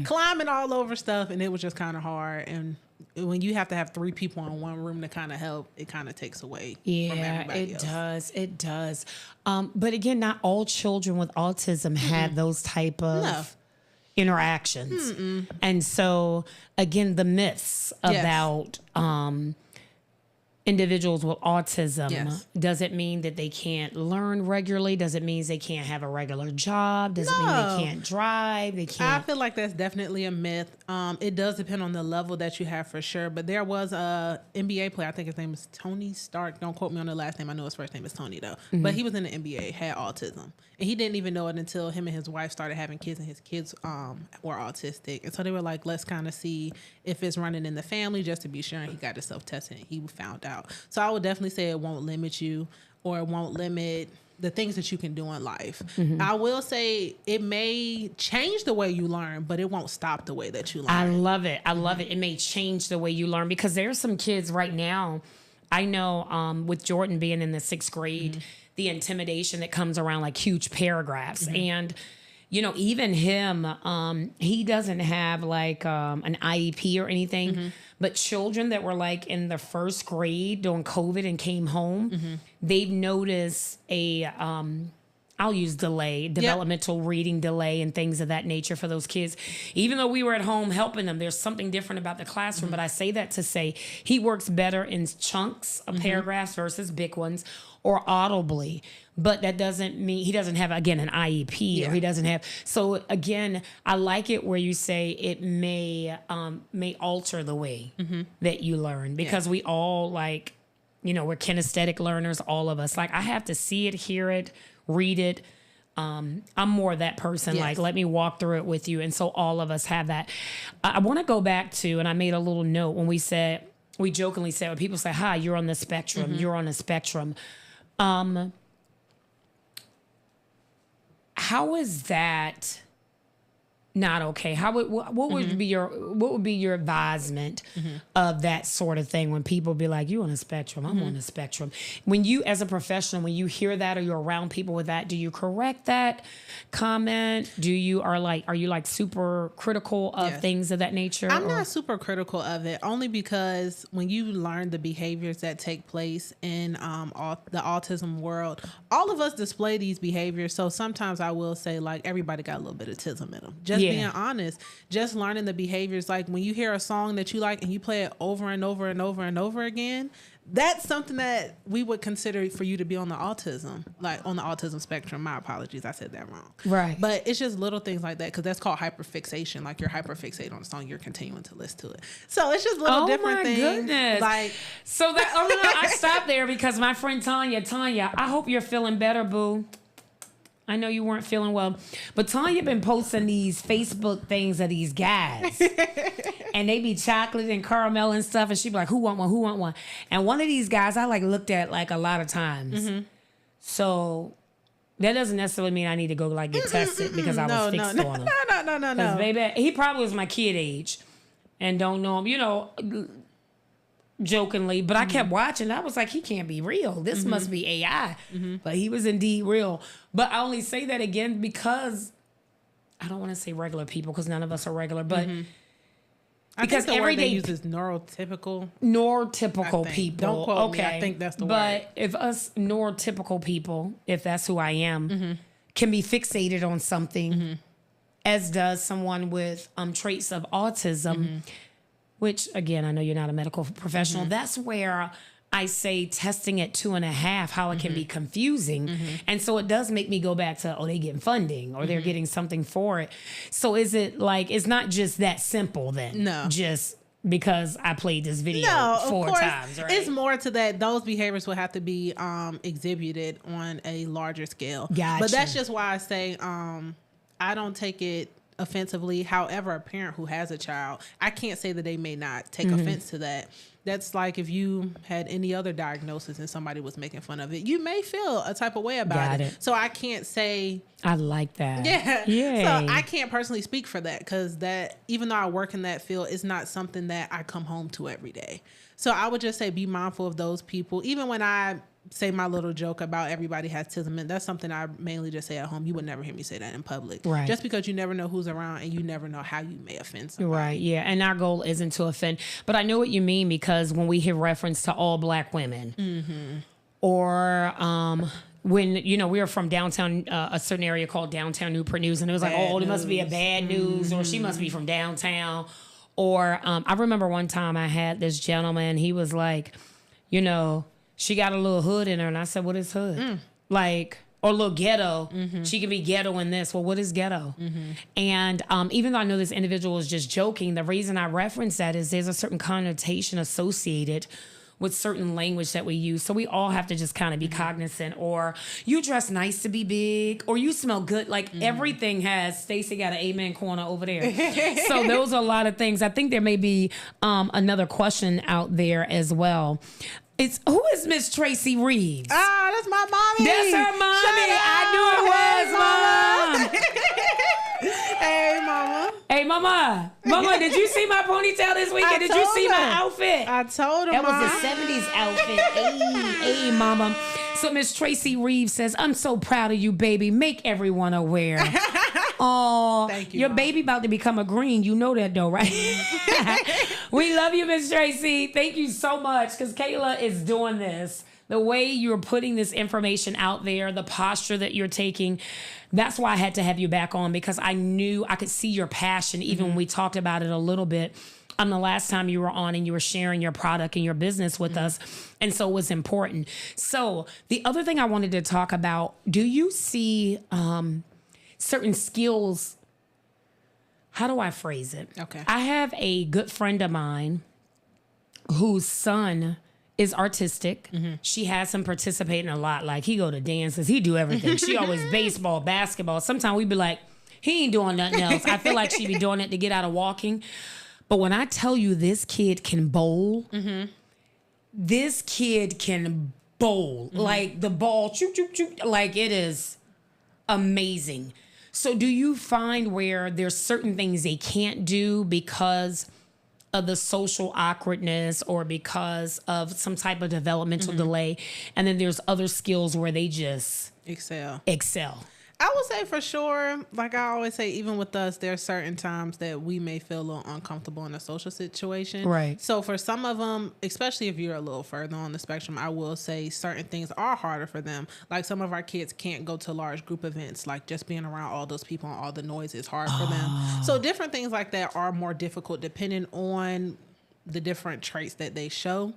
[SPEAKER 2] climbing all over stuff, and it was just kind of hard. And when you have to have 3 people in one room to kind of help, it kind of takes away from everybody else.
[SPEAKER 1] It does. But again, not all children with autism have those type of interactions. And so, again, the myths about individuals with autism,
[SPEAKER 2] Yes.
[SPEAKER 1] does it mean that they can't learn regularly? Does it mean they can't have a regular job? Does it mean
[SPEAKER 2] No.
[SPEAKER 1] they can't drive? They
[SPEAKER 2] I
[SPEAKER 1] can't.
[SPEAKER 2] feel like that's definitely a myth. It does depend on the level that you have for sure. But there was a NBA player, I think his name is Tony Stark. Don't quote me on the last name. I know his first name is Tony though. But he was in the NBA, had autism, and he didn't even know it until him and his wife started having kids, and his kids were autistic. And so they were like, let's kind of see if it's running in the family, just to be sure. And he got himself tested, and he found out. So I would definitely say it won't limit you, or it won't limit the things that you can do in life. I will say it may change the way you learn, but it won't stop the way that you learn.
[SPEAKER 1] I love it. I love it. It may change the way you learn, because there are some kids right now. I know with Jordan being in the 6th grade, the intimidation that comes around like huge paragraphs. And, you know, even him, he doesn't have like an IEP or anything, but children that were like in the 1st grade during COVID and came home, they've noticed a, I'll use delay, developmental reading delay and things of that nature for those kids. Even though we were at home helping them, there's something different about the classroom. But I say that to say he works better in chunks of paragraphs versus big ones, or audibly. But that doesn't mean he doesn't have, again, an IEP, or he doesn't have. So again, I like it where you say it may alter the way that you learn, because we all, like, you know, we're kinesthetic learners, all of us. Like, I have to see it, hear it, read it. I'm more that person. Like, let me walk through it with you. And so all of us have that. I want to go back to, and I made a little note when we jokingly said, when people say, hi, you're on the spectrum, you're on the spectrum. How is that not okay? What would be your advisement of that sort of thing when people be like, you on a spectrum, I'm on a spectrum? When you, as a professional, when you hear that or you're around people with that, do you correct that comment? Are you super critical of things of that nature?
[SPEAKER 2] I'm not super critical of it, only because when you learn the behaviors that take place in the autism world, all of us display these behaviors. So sometimes I will say, like, everybody got a little bit of autism in them. Just being honest, just learning the behaviors. Like, when you hear a song that you like and you play it over and over and over and over again, that's something that we would consider for you to be on the autism, like on the autism spectrum. My apologies, I said that wrong.
[SPEAKER 1] Right.
[SPEAKER 2] But it's just little things like that, because that's called hyperfixation. Like, you're hyperfixated on a song, you're continuing to listen to it. So it's just little different things. Oh my goodness. Like,
[SPEAKER 1] so that, I stopped there because my friend Tanya, I hope you're feeling better, boo. I know you weren't feeling well, but Tanya been posting these Facebook things of these guys, and they be chocolate and caramel and stuff, and she be like, who want one? Who want one? And one of these guys I looked at a lot of times. So that doesn't necessarily mean I need to go get tested because I was fixed on him.
[SPEAKER 2] No.
[SPEAKER 1] Because baby, he probably was my kid age and don't know him, jokingly, but I kept watching. I was like, he can't be real. This must be AI. But he was indeed real. But I only say that again because I don't want to say regular people, because none of us are regular, but because
[SPEAKER 2] every day uses neurotypical
[SPEAKER 1] people.
[SPEAKER 2] Don't quote me. I think that's the word.
[SPEAKER 1] But if us neurotypical people, if that's who I am, can be fixated on something, as does someone with traits of autism, which, again, I know you're not a medical professional. That's where I say testing at 2.5, how it can be confusing. And so it does make me go back to, they getting funding or they're getting something for it. So is it it's not just that simple then? No. Just because I played this video 4 times, right?
[SPEAKER 2] It's more to that. Those behaviors will have to be exhibited on a larger scale.
[SPEAKER 1] Gotcha.
[SPEAKER 2] But that's just why I say I don't take it offensively. However, a parent who has a child, I can't say that they may not take offense to that. That's like if you had any other diagnosis and somebody was making fun of it, you may feel a type of way about it. So I can't say.
[SPEAKER 1] I like that.
[SPEAKER 2] Yeah. So I can't personally speak for that, because that, even though I work in that field, it's not something that I come home to every day. So I would just say be mindful of those people. Even when I say my little joke about everybody has autism, and that's something I mainly just say at home. You would never hear me say that in public.
[SPEAKER 1] Right.
[SPEAKER 2] Just because you never know who's around and you never know how you may offend somebody.
[SPEAKER 1] Right, yeah. And our goal isn't to offend. But I know what you mean, because when we hear reference to all Black women, or when, we were from downtown, a certain area called downtown Newport News, and it was like, there must be a bad news, or she must be from downtown. Or I remember one time I had this gentleman, he was like, you know, she got a little hood in her. And I said, what is hood? Like, or a little ghetto. She can be ghetto in this. Well, what is ghetto? And even though I know this individual is just joking, the reason I reference that is there's a certain connotation associated with certain language that we use. So we all have to just kind of be cognizant. Or you dress nice to be big, or you smell good. Like everything has, Stacey got an amen corner over there. So those are a lot of things. I think there may be another question out there as well. Who is Miss Tracy Reeves?
[SPEAKER 2] Ah, that's my mommy.
[SPEAKER 1] That's her mommy. I knew it was, Mom.
[SPEAKER 2] Hey, mama.
[SPEAKER 1] Hey, mama. Mama, did you see my ponytail this weekend? Did you see my outfit?
[SPEAKER 2] I told her,
[SPEAKER 1] that was the 70s outfit. Hey, mama. So Miss Tracy Reeves says, I'm so proud of you, baby. Make everyone aware. Oh,
[SPEAKER 2] thank you,
[SPEAKER 1] your
[SPEAKER 2] Mom.
[SPEAKER 1] baby about to become a green. You know that though, right? We love you, Miss Tracy. Thank you so much, because Kayla is doing this. The way you're putting this information out there, the posture that you're taking, that's why I had to have you back on, because I knew I could see your passion even when we talked about it a little bit. The last time you were on and you were sharing your product and your business with us. And so it was important. So the other thing I wanted to talk about, do you see certain skills? How do I phrase it?
[SPEAKER 2] Okay.
[SPEAKER 1] I have a good friend of mine whose son is artistic. She has him participating a lot. Like, he go to dances. He do everything. She always baseball, basketball. Sometimes we be like, he ain't doing nothing else. I feel like she be doing it to get out of walking. But when I tell you this kid can bowl, this kid can bowl. Like, the ball, choop, choop, choop. Like, it is amazing. So do you find where there's certain things they can't do because of the social awkwardness or because of some type of developmental delay, and then there's other skills where they just
[SPEAKER 2] excel?
[SPEAKER 1] I
[SPEAKER 2] would say for sure, like I always say, even with us, there are certain times that we may feel a little uncomfortable in a social situation.
[SPEAKER 1] Right.
[SPEAKER 2] So for some of them, especially if you're a little further on the spectrum, I will say certain things are harder for them. Like, some of our kids can't go to large group events. Like, just being around all those people and all the noise is hard for them. So different things like that are more difficult depending on the different traits that they show.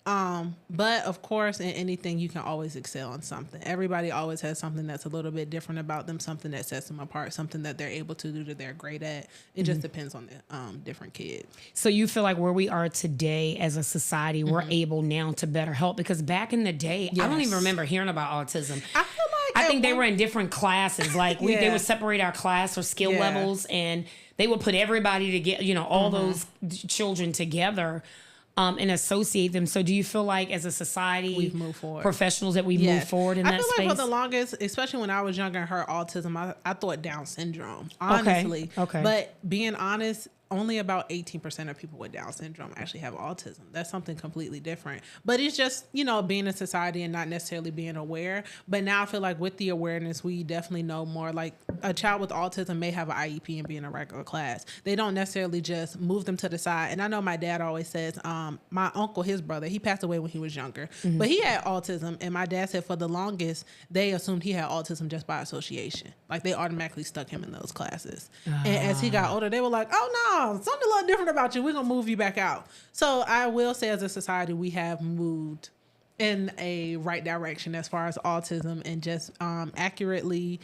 [SPEAKER 2] But of course, in anything, you can always excel in something. Everybody always has something that's a little bit different about them, something that sets them apart, something that they're able to do that they're great at. It just depends on the different kid.
[SPEAKER 1] So you feel like where we are today as a society, we're able now to better help? Because back in the day, I don't even remember hearing about autism.
[SPEAKER 2] I feel like
[SPEAKER 1] I think they were in different classes. Like, they would separate our class or skill levels, and they would put everybody together, all those children together. And associate them. So do you feel like as a society,
[SPEAKER 2] we've moved forward,
[SPEAKER 1] professionals, that we've moved forward in that space?
[SPEAKER 2] I feel like for the longest, especially when I was younger and heard autism, I thought Down syndrome, honestly.
[SPEAKER 1] Okay.
[SPEAKER 2] But being honest, only about 18% of people with Down syndrome actually have autism. That's something completely different. But it's just, being in society and not necessarily being aware. But now I feel like with the awareness, we definitely know more. Like, a child with autism may have an IEP and be in a regular class. They don't necessarily just move them to the side. And I know my dad always says, my uncle, his brother, he passed away when he was younger. But he had autism. And my dad said for the longest, they assumed he had autism just by association. Like, they automatically stuck him in those classes. And as he got older, they were like, oh, no. Something a little different about you. We're going to move you back out. So I will say, as a society, we have moved in a right direction as far as autism and just accurately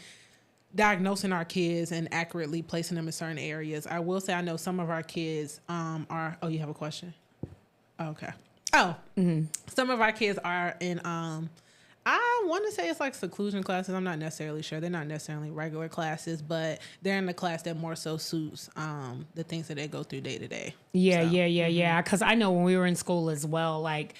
[SPEAKER 2] diagnosing our kids and accurately placing them in certain areas. I will say, I know some of our kids are... Oh, you have a question? Okay. Some of our kids are in... I want to say it's like seclusion classes. I'm not necessarily sure. They're not necessarily regular classes, but they're in the class that more so suits the things that they go through day to day.
[SPEAKER 1] Yeah. Because I know when we were in school as well, like,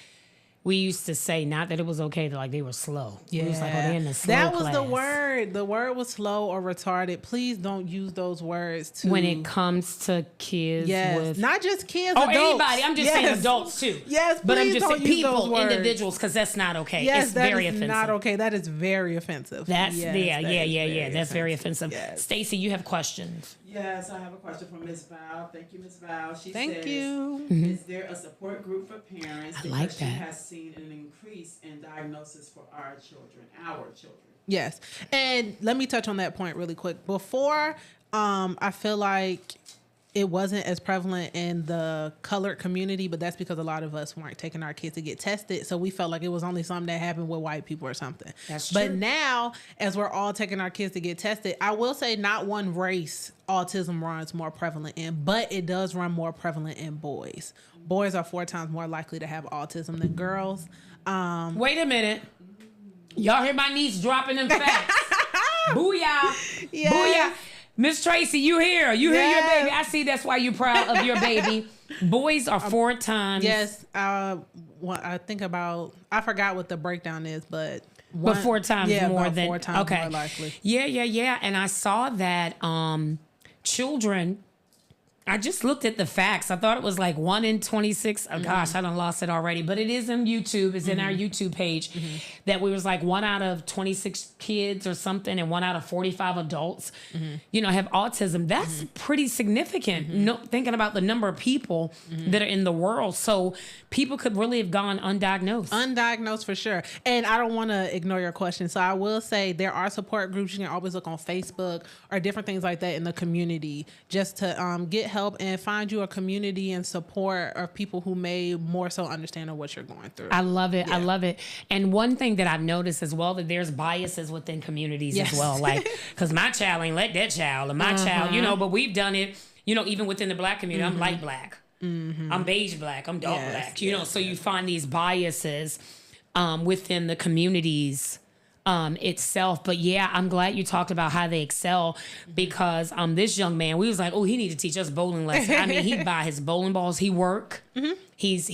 [SPEAKER 1] we used to say, not that it was okay, that like they were slow.
[SPEAKER 2] Yeah.
[SPEAKER 1] We was like, oh, they're in the slow
[SPEAKER 2] That was
[SPEAKER 1] class.
[SPEAKER 2] the word. The word was slow or retarded. Please don't use those words to...
[SPEAKER 1] When it comes to kids with...
[SPEAKER 2] Not just kids,
[SPEAKER 1] or
[SPEAKER 2] adults.
[SPEAKER 1] anybody. I'm just saying adults too.
[SPEAKER 2] Yes,
[SPEAKER 1] but I'm just
[SPEAKER 2] don't
[SPEAKER 1] saying
[SPEAKER 2] use
[SPEAKER 1] people,
[SPEAKER 2] those words.
[SPEAKER 1] individuals, because that's not okay.
[SPEAKER 2] Yes,
[SPEAKER 1] it's
[SPEAKER 2] that
[SPEAKER 1] very
[SPEAKER 2] is
[SPEAKER 1] offensive.
[SPEAKER 2] not okay. That is very offensive.
[SPEAKER 1] That's
[SPEAKER 2] yes,
[SPEAKER 1] That's very offensive.
[SPEAKER 2] Yes.
[SPEAKER 1] Stacey, you have questions.
[SPEAKER 3] Yes, I have a question from Ms. Val. Thank you, Ms. Val. She
[SPEAKER 2] Thank
[SPEAKER 3] says,
[SPEAKER 2] you.
[SPEAKER 3] Is there a support group for parents?
[SPEAKER 1] I like
[SPEAKER 3] Because she
[SPEAKER 1] that.
[SPEAKER 3] has seen an increase in diagnosis for our children.
[SPEAKER 2] Yes. And let me touch on that point really quick. Before, I feel like it wasn't as prevalent in the colored community, but that's because a lot of us weren't taking our kids to get tested. So we felt like it was only something that happened with white people or something.
[SPEAKER 1] That's true.
[SPEAKER 2] But now, as we're all taking our kids to get tested, I will say not one race autism runs more prevalent in, but it does run more prevalent in boys. Boys are 4 times more likely to have autism than girls.
[SPEAKER 1] Wait a minute. Y'all hear my niece dropping them facts. Booyah.
[SPEAKER 2] Yeah.
[SPEAKER 1] Booyah. Miss Tracy, you here. You hear your baby. I see that's why you're proud of your baby. Boys are 4 times.
[SPEAKER 2] Yes. I think about, I forgot what the breakdown is, but.
[SPEAKER 1] But 4 times more than.
[SPEAKER 2] 4 times more likely.
[SPEAKER 1] Yeah. And I saw that children, I just looked at the facts. I thought it was like 1 in 26. Oh gosh, I done lost it already. But it is in YouTube. It's in our YouTube page that we was like 1 out of 26 kids or something, and 1 out of 45 adults, have autism. That's pretty significant. No, thinking about the number of people that are in the world. So people could really have gone undiagnosed.
[SPEAKER 2] Undiagnosed for sure. And I don't want to ignore your question. So I will say there are support groups. You can always look on Facebook or different things like that in the community just to get help and find you a community and support of people who may more so understand what you're going through.
[SPEAKER 1] I love it. Yeah. I love it. And one thing that I've noticed as well, that there's biases within communities as well. Like, because my child ain't like that child, and my child, but we've done it, even within the Black community. I'm light Black. I'm beige Black. I'm dark Black. So you find these biases within the communities itself. But yeah, I'm glad you talked about how they excel, because this young man, we was like, oh, he need to teach us bowling lessons. I mean, he buy his bowling balls, he work. He's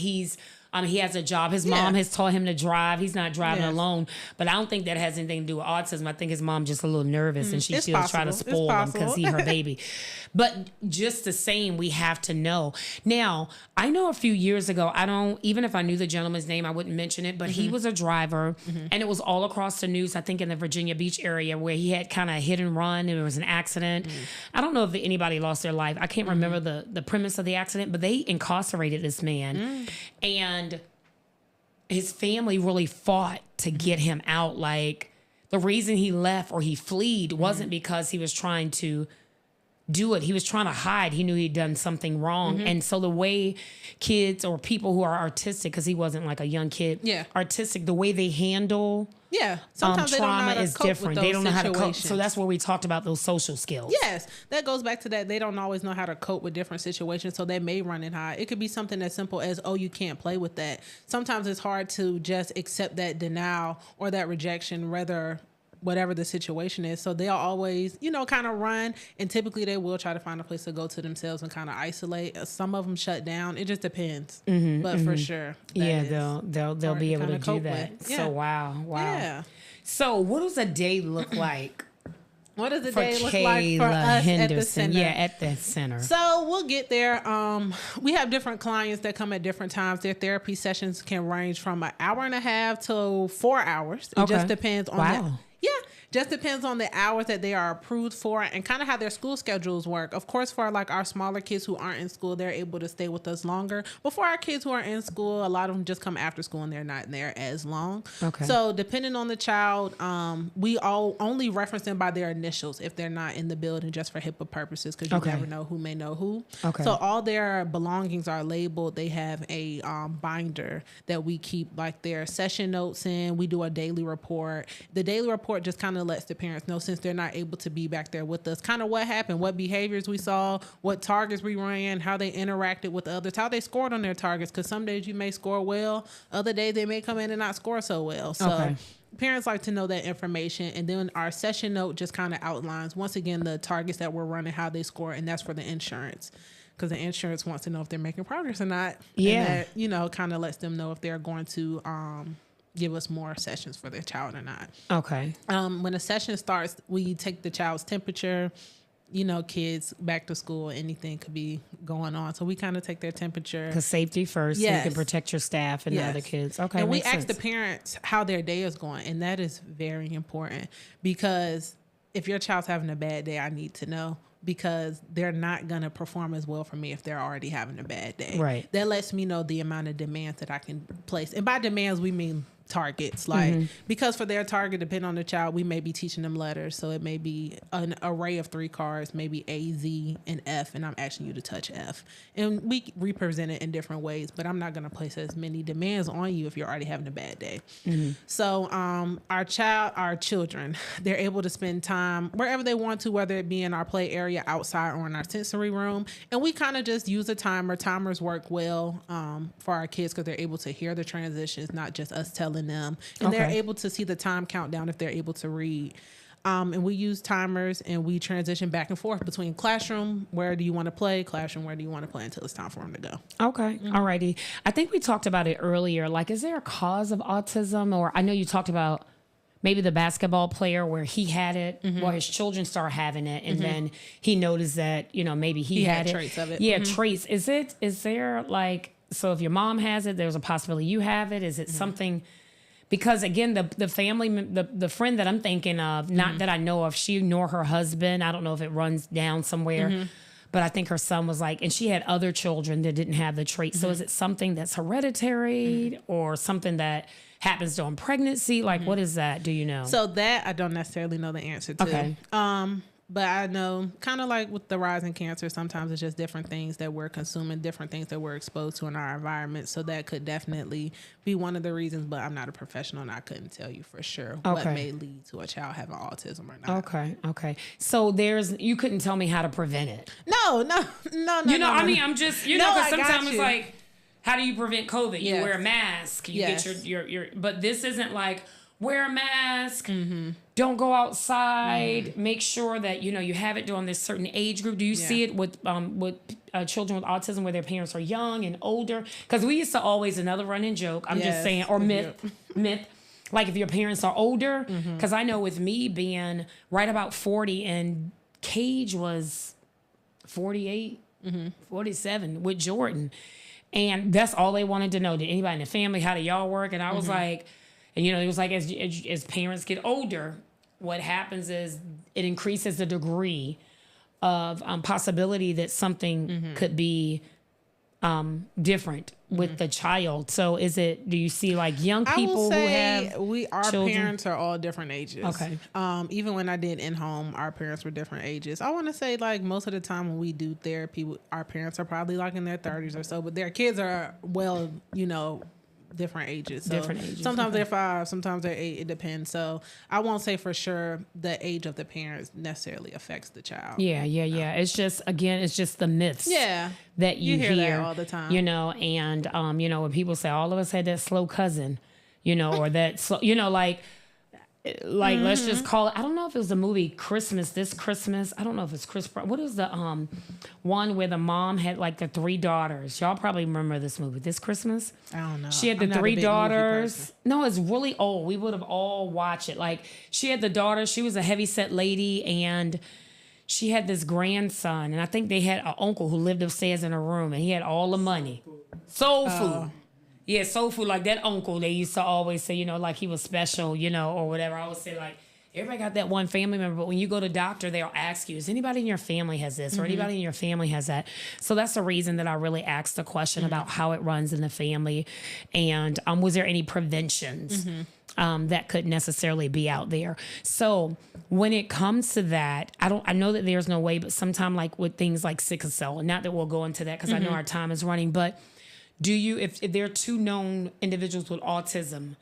[SPEAKER 1] he has a job. His mom has taught him to drive. He's not driving alone. But I don't think that has anything to do with autism. I think his mom just a little nervous, and she's trying to spoil him because he's her baby. But just the same, we have to know. Now, I know a few years ago, even if I knew the gentleman's name, I wouldn't mention it, but he was a driver, and it was all across the news, I think in the Virginia Beach area, where he had kind of hit and run, and there was an accident. I don't know if anybody lost their life. I can't remember the premise of the accident, but they incarcerated this man. And his family really fought to get him out. Like, the reason he left or he fled wasn't because he was trying to do it. He was trying to hide. He knew he'd done something wrong. And so the way kids or people who are artistic, because he wasn't like a young kid, artistic, the way they handle
[SPEAKER 2] sometimes they don't know
[SPEAKER 1] trauma
[SPEAKER 2] how to
[SPEAKER 1] is
[SPEAKER 2] cope
[SPEAKER 1] different.
[SPEAKER 2] with
[SPEAKER 1] They don't know how to cope.
[SPEAKER 2] situations.
[SPEAKER 1] So that's where we talked about those social skills.
[SPEAKER 2] Yes, that goes back to that. They don't always know how to cope with different situations, so they may run and hide. It could be something as simple as, oh, you can't play with that. Sometimes it's hard to just accept that denial or that rejection, whatever the situation is. So they'll always, kind of run, and typically they will try to find a place to go to themselves and kind of isolate. Some of them shut down. It just depends. But for sure.
[SPEAKER 1] They'll be able to do that.
[SPEAKER 2] Yeah.
[SPEAKER 1] So wow.
[SPEAKER 2] Yeah.
[SPEAKER 1] So what does a day look like?
[SPEAKER 2] What does the
[SPEAKER 1] for
[SPEAKER 2] day look
[SPEAKER 1] Kayla
[SPEAKER 2] like for us
[SPEAKER 1] Henderson?
[SPEAKER 2] at the center?
[SPEAKER 1] Yeah, at the center.
[SPEAKER 2] So we'll get there. We have different clients that come at different times. Their therapy sessions can range from an hour and a half to 4 hours. It just depends on just depends on the hours that they are approved for and kind of how their school schedules work. Of course, for like our smaller kids who aren't in school, they're able to stay with us longer. But for our kids who are in school, a lot of them just come after school and they're not there as long. Okay. So depending on the child, we all only reference them by their initials if they're not in the building, just for HIPAA purposes, because you never know who may know who. Okay. So all their belongings are labeled. They have a binder that we keep like their session notes in. We do a daily report. The daily report just kind of lets the parents know, since they're not able to be back there with us, kind of what happened, what behaviors we saw, what targets we ran, how they interacted with others, how they scored on their targets, because some days you may score well, other days they may come in and not score so well. So parents like to know that information. And then our session note just kind of outlines, once again, the targets that we're running, how they score, and that's for the insurance, because the insurance wants to know if they're making progress or not. And that, kind of lets them know if they're going to give us more sessions for their child or not. Okay. When a session starts, we take the child's temperature. Kids back to school, anything could be going on. So we kind of take their temperature. Because
[SPEAKER 1] safety first, so you can protect your staff and the other kids. Okay.
[SPEAKER 2] And we ask the parents how their day is going. And that is very important, because if your child's having a bad day, I need to know, because they're not going to perform as well for me if they're already having a bad day. Right. That lets me know the amount of demands that I can place. And by demands, we mean targets, like because for their target, depending on the child, we may be teaching them letters. So it may be an array of 3 cards, maybe A, Z, and F, and I'm asking you to touch F. And we represent it in different ways, but I'm not going to place as many demands on you if you're already having a bad day. So our children, they're able to spend time wherever they want to, whether it be in our play area, outside, or in our sensory room. And we kind of just use a timer. Timers work well for our kids because they're able to hear the transitions, not just us telling them. And they're able to see the time countdown if they're able to read. And we use timers, and we transition back and forth between classroom, where do you want to play, classroom, where do you want to play, until it's time for them to go.
[SPEAKER 1] Okay. Alrighty. I think we talked about it earlier. Like, is there a cause of autism? Or I know you talked about maybe the basketball player where he had it, or his children started having it, and then he noticed that, maybe he had it.
[SPEAKER 2] Traits of it.
[SPEAKER 1] Yeah, traits. Is there like, so if your mom has it, there's a possibility you have it? Is it something? Because again, the family, the friend that I'm thinking of, not that I know of, she nor her husband, I don't know if it runs down somewhere, but I think her son was like, and she had other children that didn't have the trait. So is it something that's hereditary or something that happens during pregnancy? Like, what is that? Do you know?
[SPEAKER 2] So that I don't necessarily know the answer to.
[SPEAKER 1] Okay.
[SPEAKER 2] But I know, kind of like with the rise in cancer, sometimes it's just different things that we're consuming, different things that we're exposed to in our environment. So that could definitely be one of the reasons, but I'm not a professional and I couldn't tell you for sure what may lead to a child having autism or not.
[SPEAKER 1] Okay. So you couldn't tell me how to prevent it.
[SPEAKER 2] No.
[SPEAKER 1] I mean, I'm just, because sometimes it's like, how do you prevent COVID? You wear a mask, you get your, but this isn't like, wear a mask, don't go outside, make sure that, you have it during this certain age group. Do you see it with children with autism where their parents are young and older? Because we used to always, another running joke, I'm just saying, or myth, like if your parents are older, because I know with me being right about 40 and Cage was 48, 47 with Jordan. And that's all they wanted to know. Did anybody in the family, how do y'all work? And I was like, and it was like, as parents get older, what happens is it increases the degree of possibility that something could be different with the child. So do you see like young people who have
[SPEAKER 2] our
[SPEAKER 1] children?
[SPEAKER 2] Parents are all different ages.
[SPEAKER 1] Okay.
[SPEAKER 2] Even when I did in-home, our parents were different ages. I want to say like most of the time when we do therapy, our parents are probably like in their 30s or so, but their kids are different ages. So sometimes they're 5, sometimes they're 8. It depends. So I won't say for sure the age of the parents necessarily affects the child.
[SPEAKER 1] Yeah. It's just, again, it's just the myths. That you hear
[SPEAKER 2] that all the time.
[SPEAKER 1] And when people say all of us had that slow cousin, or that slow, like let's just call it, I don't know if it was the movie This Christmas. I don't know if it's what is the one where the mom had like the 3 daughters? Y'all probably remember this movie, This Christmas.
[SPEAKER 2] I don't know.
[SPEAKER 1] She had the 3 daughters. No, it's really old. We would have all watched it. Like she had the daughters. She was a heavyset lady, and she had this grandson, and I think they had an uncle who lived upstairs in a room, and he had all the money. Soul food. Yeah, soul food, like that uncle, they used to always say, like he was special, or whatever. I always say, like, everybody got that one family member, but when you go to doctor, they'll ask you, is anybody in your family has this, or anybody in your family has that? So that's the reason that I really asked the question about how it runs in the family, and was there any preventions that could necessarily be out there? So when it comes to that, I know that there's no way, but sometime like with things like sickle cell, and not that we'll go into that because I know our time is running, but do you, if there are 2 known individuals with autism,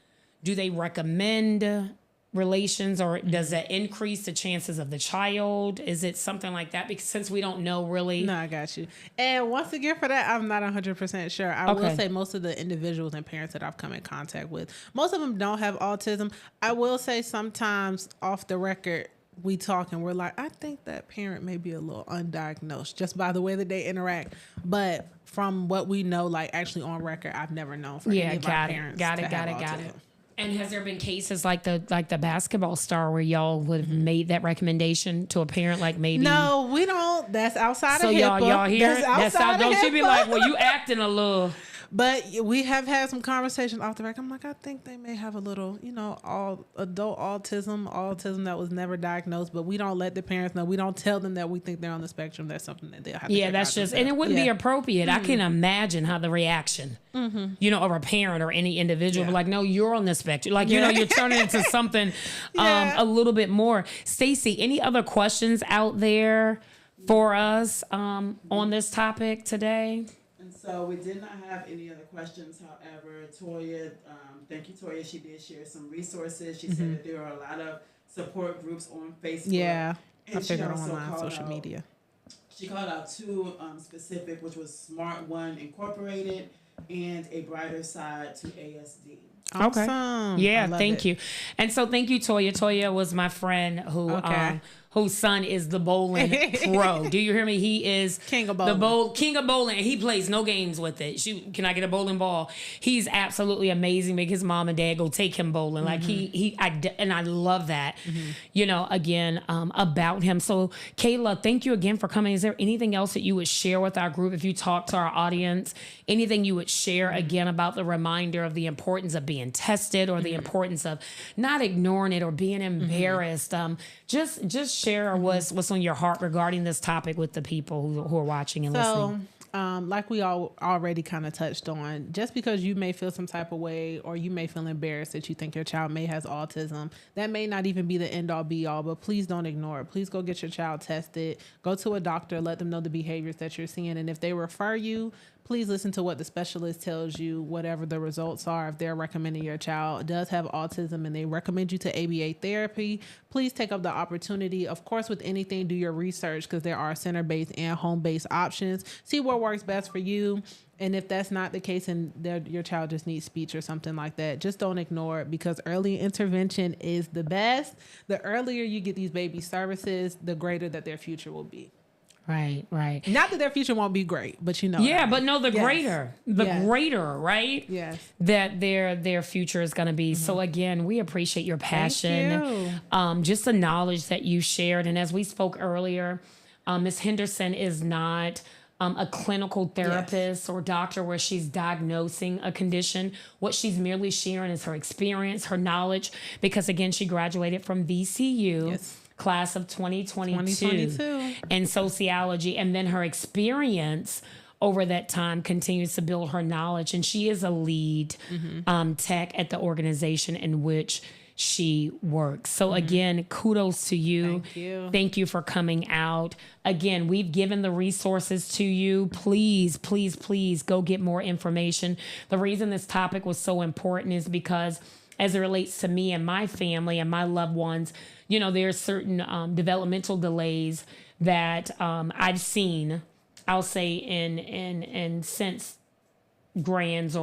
[SPEAKER 1] do they recommend relations, or does that increase the chances of the child? Is it something like that? Because since we don't know really.
[SPEAKER 2] No, I got you. And once again, for that, I'm not 100% sure. I will say most of the individuals and parents that I've come in contact with, most of them don't have autism. I will say sometimes off the record, we talk and we're like, I think that parent may be a little undiagnosed just by the way that they interact. But from what we know, like actually on record, I've never known for any of our parents to have autism.
[SPEAKER 1] And has there been cases like the basketball star where y'all would have made that recommendation to a parent, like maybe?
[SPEAKER 2] No, we don't. That's outside
[SPEAKER 1] of
[SPEAKER 2] HIPAA.
[SPEAKER 1] So y'all hear
[SPEAKER 2] That's outside
[SPEAKER 1] don't
[SPEAKER 2] HIPAA.
[SPEAKER 1] you be like, well, you acting a little.
[SPEAKER 2] But we have had some conversations off the record. I'm like, I think they may have a little, all adult autism that was never diagnosed, but we don't let the parents know. We don't tell them that we think they're on the spectrum. That's something that they'll have to check
[SPEAKER 1] that's
[SPEAKER 2] out
[SPEAKER 1] just,
[SPEAKER 2] themselves.
[SPEAKER 1] and it wouldn't be appropriate. I can imagine how the reaction, of a parent or any individual, like, no, you're on the spectrum. Like, you're turning into something a little bit more. Stacey, any other questions out there for us on this topic today?
[SPEAKER 3] And so we did not have any other questions. However, Toya, thank you, Toya. She did share some resources. She said that there are a lot of support groups on Facebook.
[SPEAKER 2] Yeah,
[SPEAKER 3] and
[SPEAKER 2] I figured online social media.
[SPEAKER 3] She called out two specific, which was Smart One Incorporated and A Brighter Side to ASD.
[SPEAKER 2] Awesome.
[SPEAKER 1] Okay. Yeah, thank you. And so thank you, Toya. Toya was my friend whose son is the bowling pro. Do you hear me? He is
[SPEAKER 2] king of bowling.
[SPEAKER 1] King of bowling. He plays no games with it. Can I get a bowling ball? He's absolutely amazing. Make his mom and dad go take him bowling. Like I love that. Again, about him. So Kayla, thank you again for coming. Is there anything else that you would share with our group if you talk to our audience? Anything you would share again about the reminder of the importance of being tested or the importance of not ignoring it or being embarrassed? Just share what's on your heart regarding this topic with the people who are watching and listening.
[SPEAKER 2] Like we all already kind of touched on, just because you may feel some type of way or you may feel embarrassed that you think your child may has autism, that may not even be the end all be all, but please don't ignore it. Please go get your child tested. Go to a doctor, let them know the behaviors that you're seeing. And if they refer you, please listen to what the specialist tells you, whatever the results are. If they're recommending your child does have autism and they recommend you to ABA therapy, please take up the opportunity. Of course, with anything, do your research because there are center-based and home-based options. See what works best for you. And if that's not the case and your child just needs speech or something like that, just don't ignore it because early intervention is the best. The earlier you get these baby services, the greater that their future will be.
[SPEAKER 1] Right.
[SPEAKER 2] Not that their future won't be great, but
[SPEAKER 1] Yeah, but no, greater, right?
[SPEAKER 2] Yes.
[SPEAKER 1] That their future is going to be. So again, we appreciate your passion, just the knowledge that you shared. And as we spoke earlier, Ms. Henderson is not a clinical therapist or doctor where she's diagnosing a condition. What she's merely sharing is her experience, her knowledge, because again, she graduated from VCU.
[SPEAKER 2] Yes.
[SPEAKER 1] Class of 2022 in sociology, and then her experience over that time continues to build her knowledge, and she is a lead tech at the organization in which she works. So again, kudos to you. Thank you for coming out. Again, we've given the resources to you. Please go get more information. The reason this topic was so important is because as it relates to me and my family and my loved ones, there's certain developmental delays that I've seen, I'll say in sense grands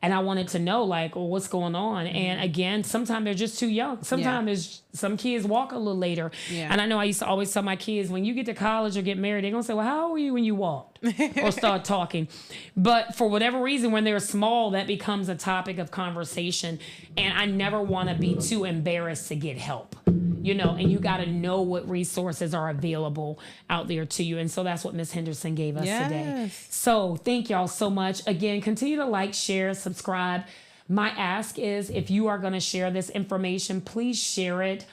[SPEAKER 1] and I wanted to know what's going on. And again, sometimes they're just too young. Sometimes some kids walk a little later. Yeah. And I know I used to always tell my kids, when you get to college or get married, they're going to say, well, how old were you when you walked or start talking? But for whatever reason, when they're small, that becomes a topic of conversation. And I never want to be too embarrassed to get help. And you got to know what resources are available out there to you. And so that's what Ms. Henderson gave us today. So thank y'all so much. Again, continue to like, share, subscribe. My ask is if you are going to share this information, please share it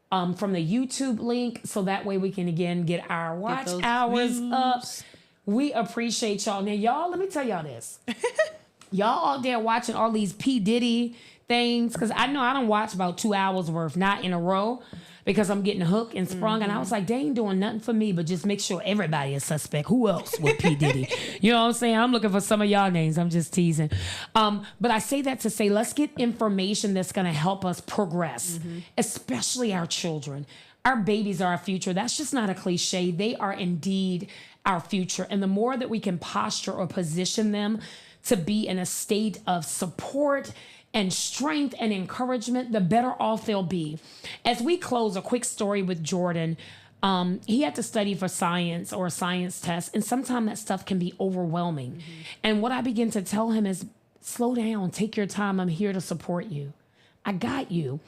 [SPEAKER 1] from the YouTube link. So that way we can, again, get our watch hours up. We appreciate y'all. Now, y'all, let me tell y'all this. Y'all out there watching all these P. Diddy things, because I know I don't watch about 2 hours worth, not in a row, because I'm getting hooked and sprung. And I was like, they ain't doing nothing for me, but just make sure everybody is suspect. Who else with P. Diddy? You know what I'm saying? I'm looking for some of y'all names. I'm just teasing. But I say that to say, let's get information that's going to help us progress, especially our children. Our babies are our future. That's just not a cliche. They are indeed our future. And the more that we can posture or position them to be in a state of support and strength and encouragement, the better off they'll be. As we close, a quick story with Jordan. He had to study for science or a science test, and sometimes that stuff can be overwhelming. And what I begin to tell him is, slow down, take your time. I'm here to support you. I got you.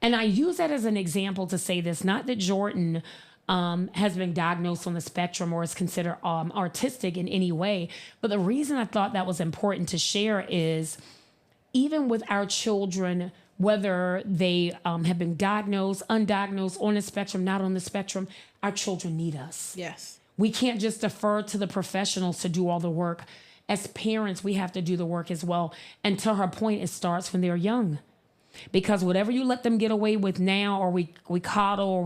[SPEAKER 1] And I use that as an example to say this, not that Jordan has been diagnosed on the spectrum or is considered autistic in any way. But the reason I thought that was important to share is even with our children, whether they have been diagnosed, undiagnosed, on the spectrum, not on the spectrum, our children need us.
[SPEAKER 2] Yes.
[SPEAKER 1] We can't just defer to the professionals to do all the work. As parents, we have to do the work as well. And to her point, it starts when they're young. Because whatever you let them get away with now, or we coddle, or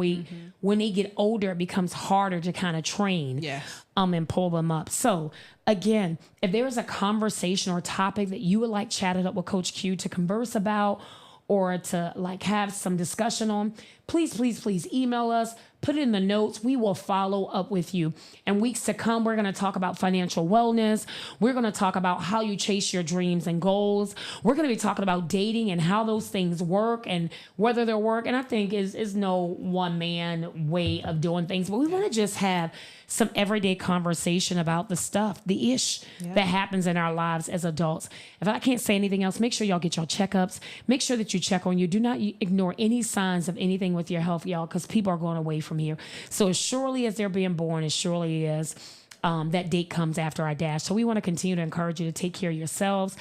[SPEAKER 1] when they get older, it becomes harder to kind of train and pull them up. So again, if there is a conversation or topic that you would like chatted up with Coach Q to converse about, or to like have some discussion on, please, please, please email us, put it in the notes. We will follow up with you. And weeks to come, we're going to talk about financial wellness. We're going to talk about how you chase your dreams and goals. We're going to be talking about dating and how those things work and whether they work. And I think is no one man way of doing things, but we want to just have some everyday conversation about the stuff, the ish that happens in our lives as adults. If I can't say anything else, make sure y'all get your checkups. Make sure that you check on you. Do not ignore any signs of anything with your health, y'all, because people are going away from here. So as surely as they're being born, as surely as that date comes after our dash. So we want to continue to encourage you to take care of yourselves,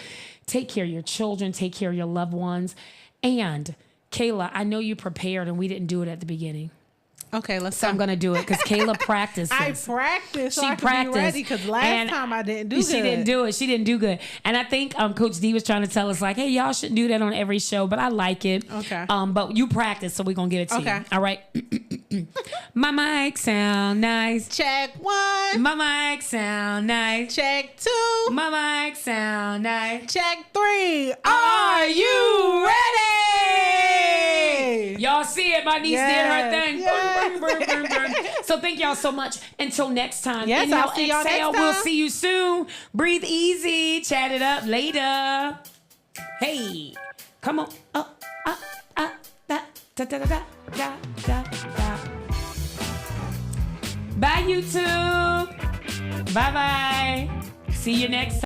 [SPEAKER 1] take care of your children, take care of your loved ones. And Kayla, I know you prepared and we didn't do it at the beginning.
[SPEAKER 2] Okay,
[SPEAKER 1] So I'm going to do it because Kayla practices.
[SPEAKER 2] I practiced so
[SPEAKER 1] she
[SPEAKER 2] I could
[SPEAKER 1] practiced.
[SPEAKER 2] be ready because last time I didn't do good.
[SPEAKER 1] She didn't do it. She didn't do good. And I think Coach D was trying to tell us like, hey, y'all shouldn't do that on every show, but I like it.
[SPEAKER 2] Okay.
[SPEAKER 1] But you practice, so we're going to give it to you. All right. My mic sound nice.
[SPEAKER 2] Check 1.
[SPEAKER 1] My mic sound nice.
[SPEAKER 2] Check 2.
[SPEAKER 1] My mic sound nice.
[SPEAKER 2] Check 3.
[SPEAKER 1] Are you ready? Y'all see it? My niece did her thing.
[SPEAKER 2] Yes.
[SPEAKER 1] So thank y'all so much. Until next time.
[SPEAKER 2] Yes,
[SPEAKER 1] Inhale,
[SPEAKER 2] I'll see y'all
[SPEAKER 1] exhale.
[SPEAKER 2] next time.
[SPEAKER 1] We'll see you soon. Breathe easy. Chat it up later. Hey, come on. Da, da, da, da, da, da, da. Bye, YouTube. Bye-bye. See you next time.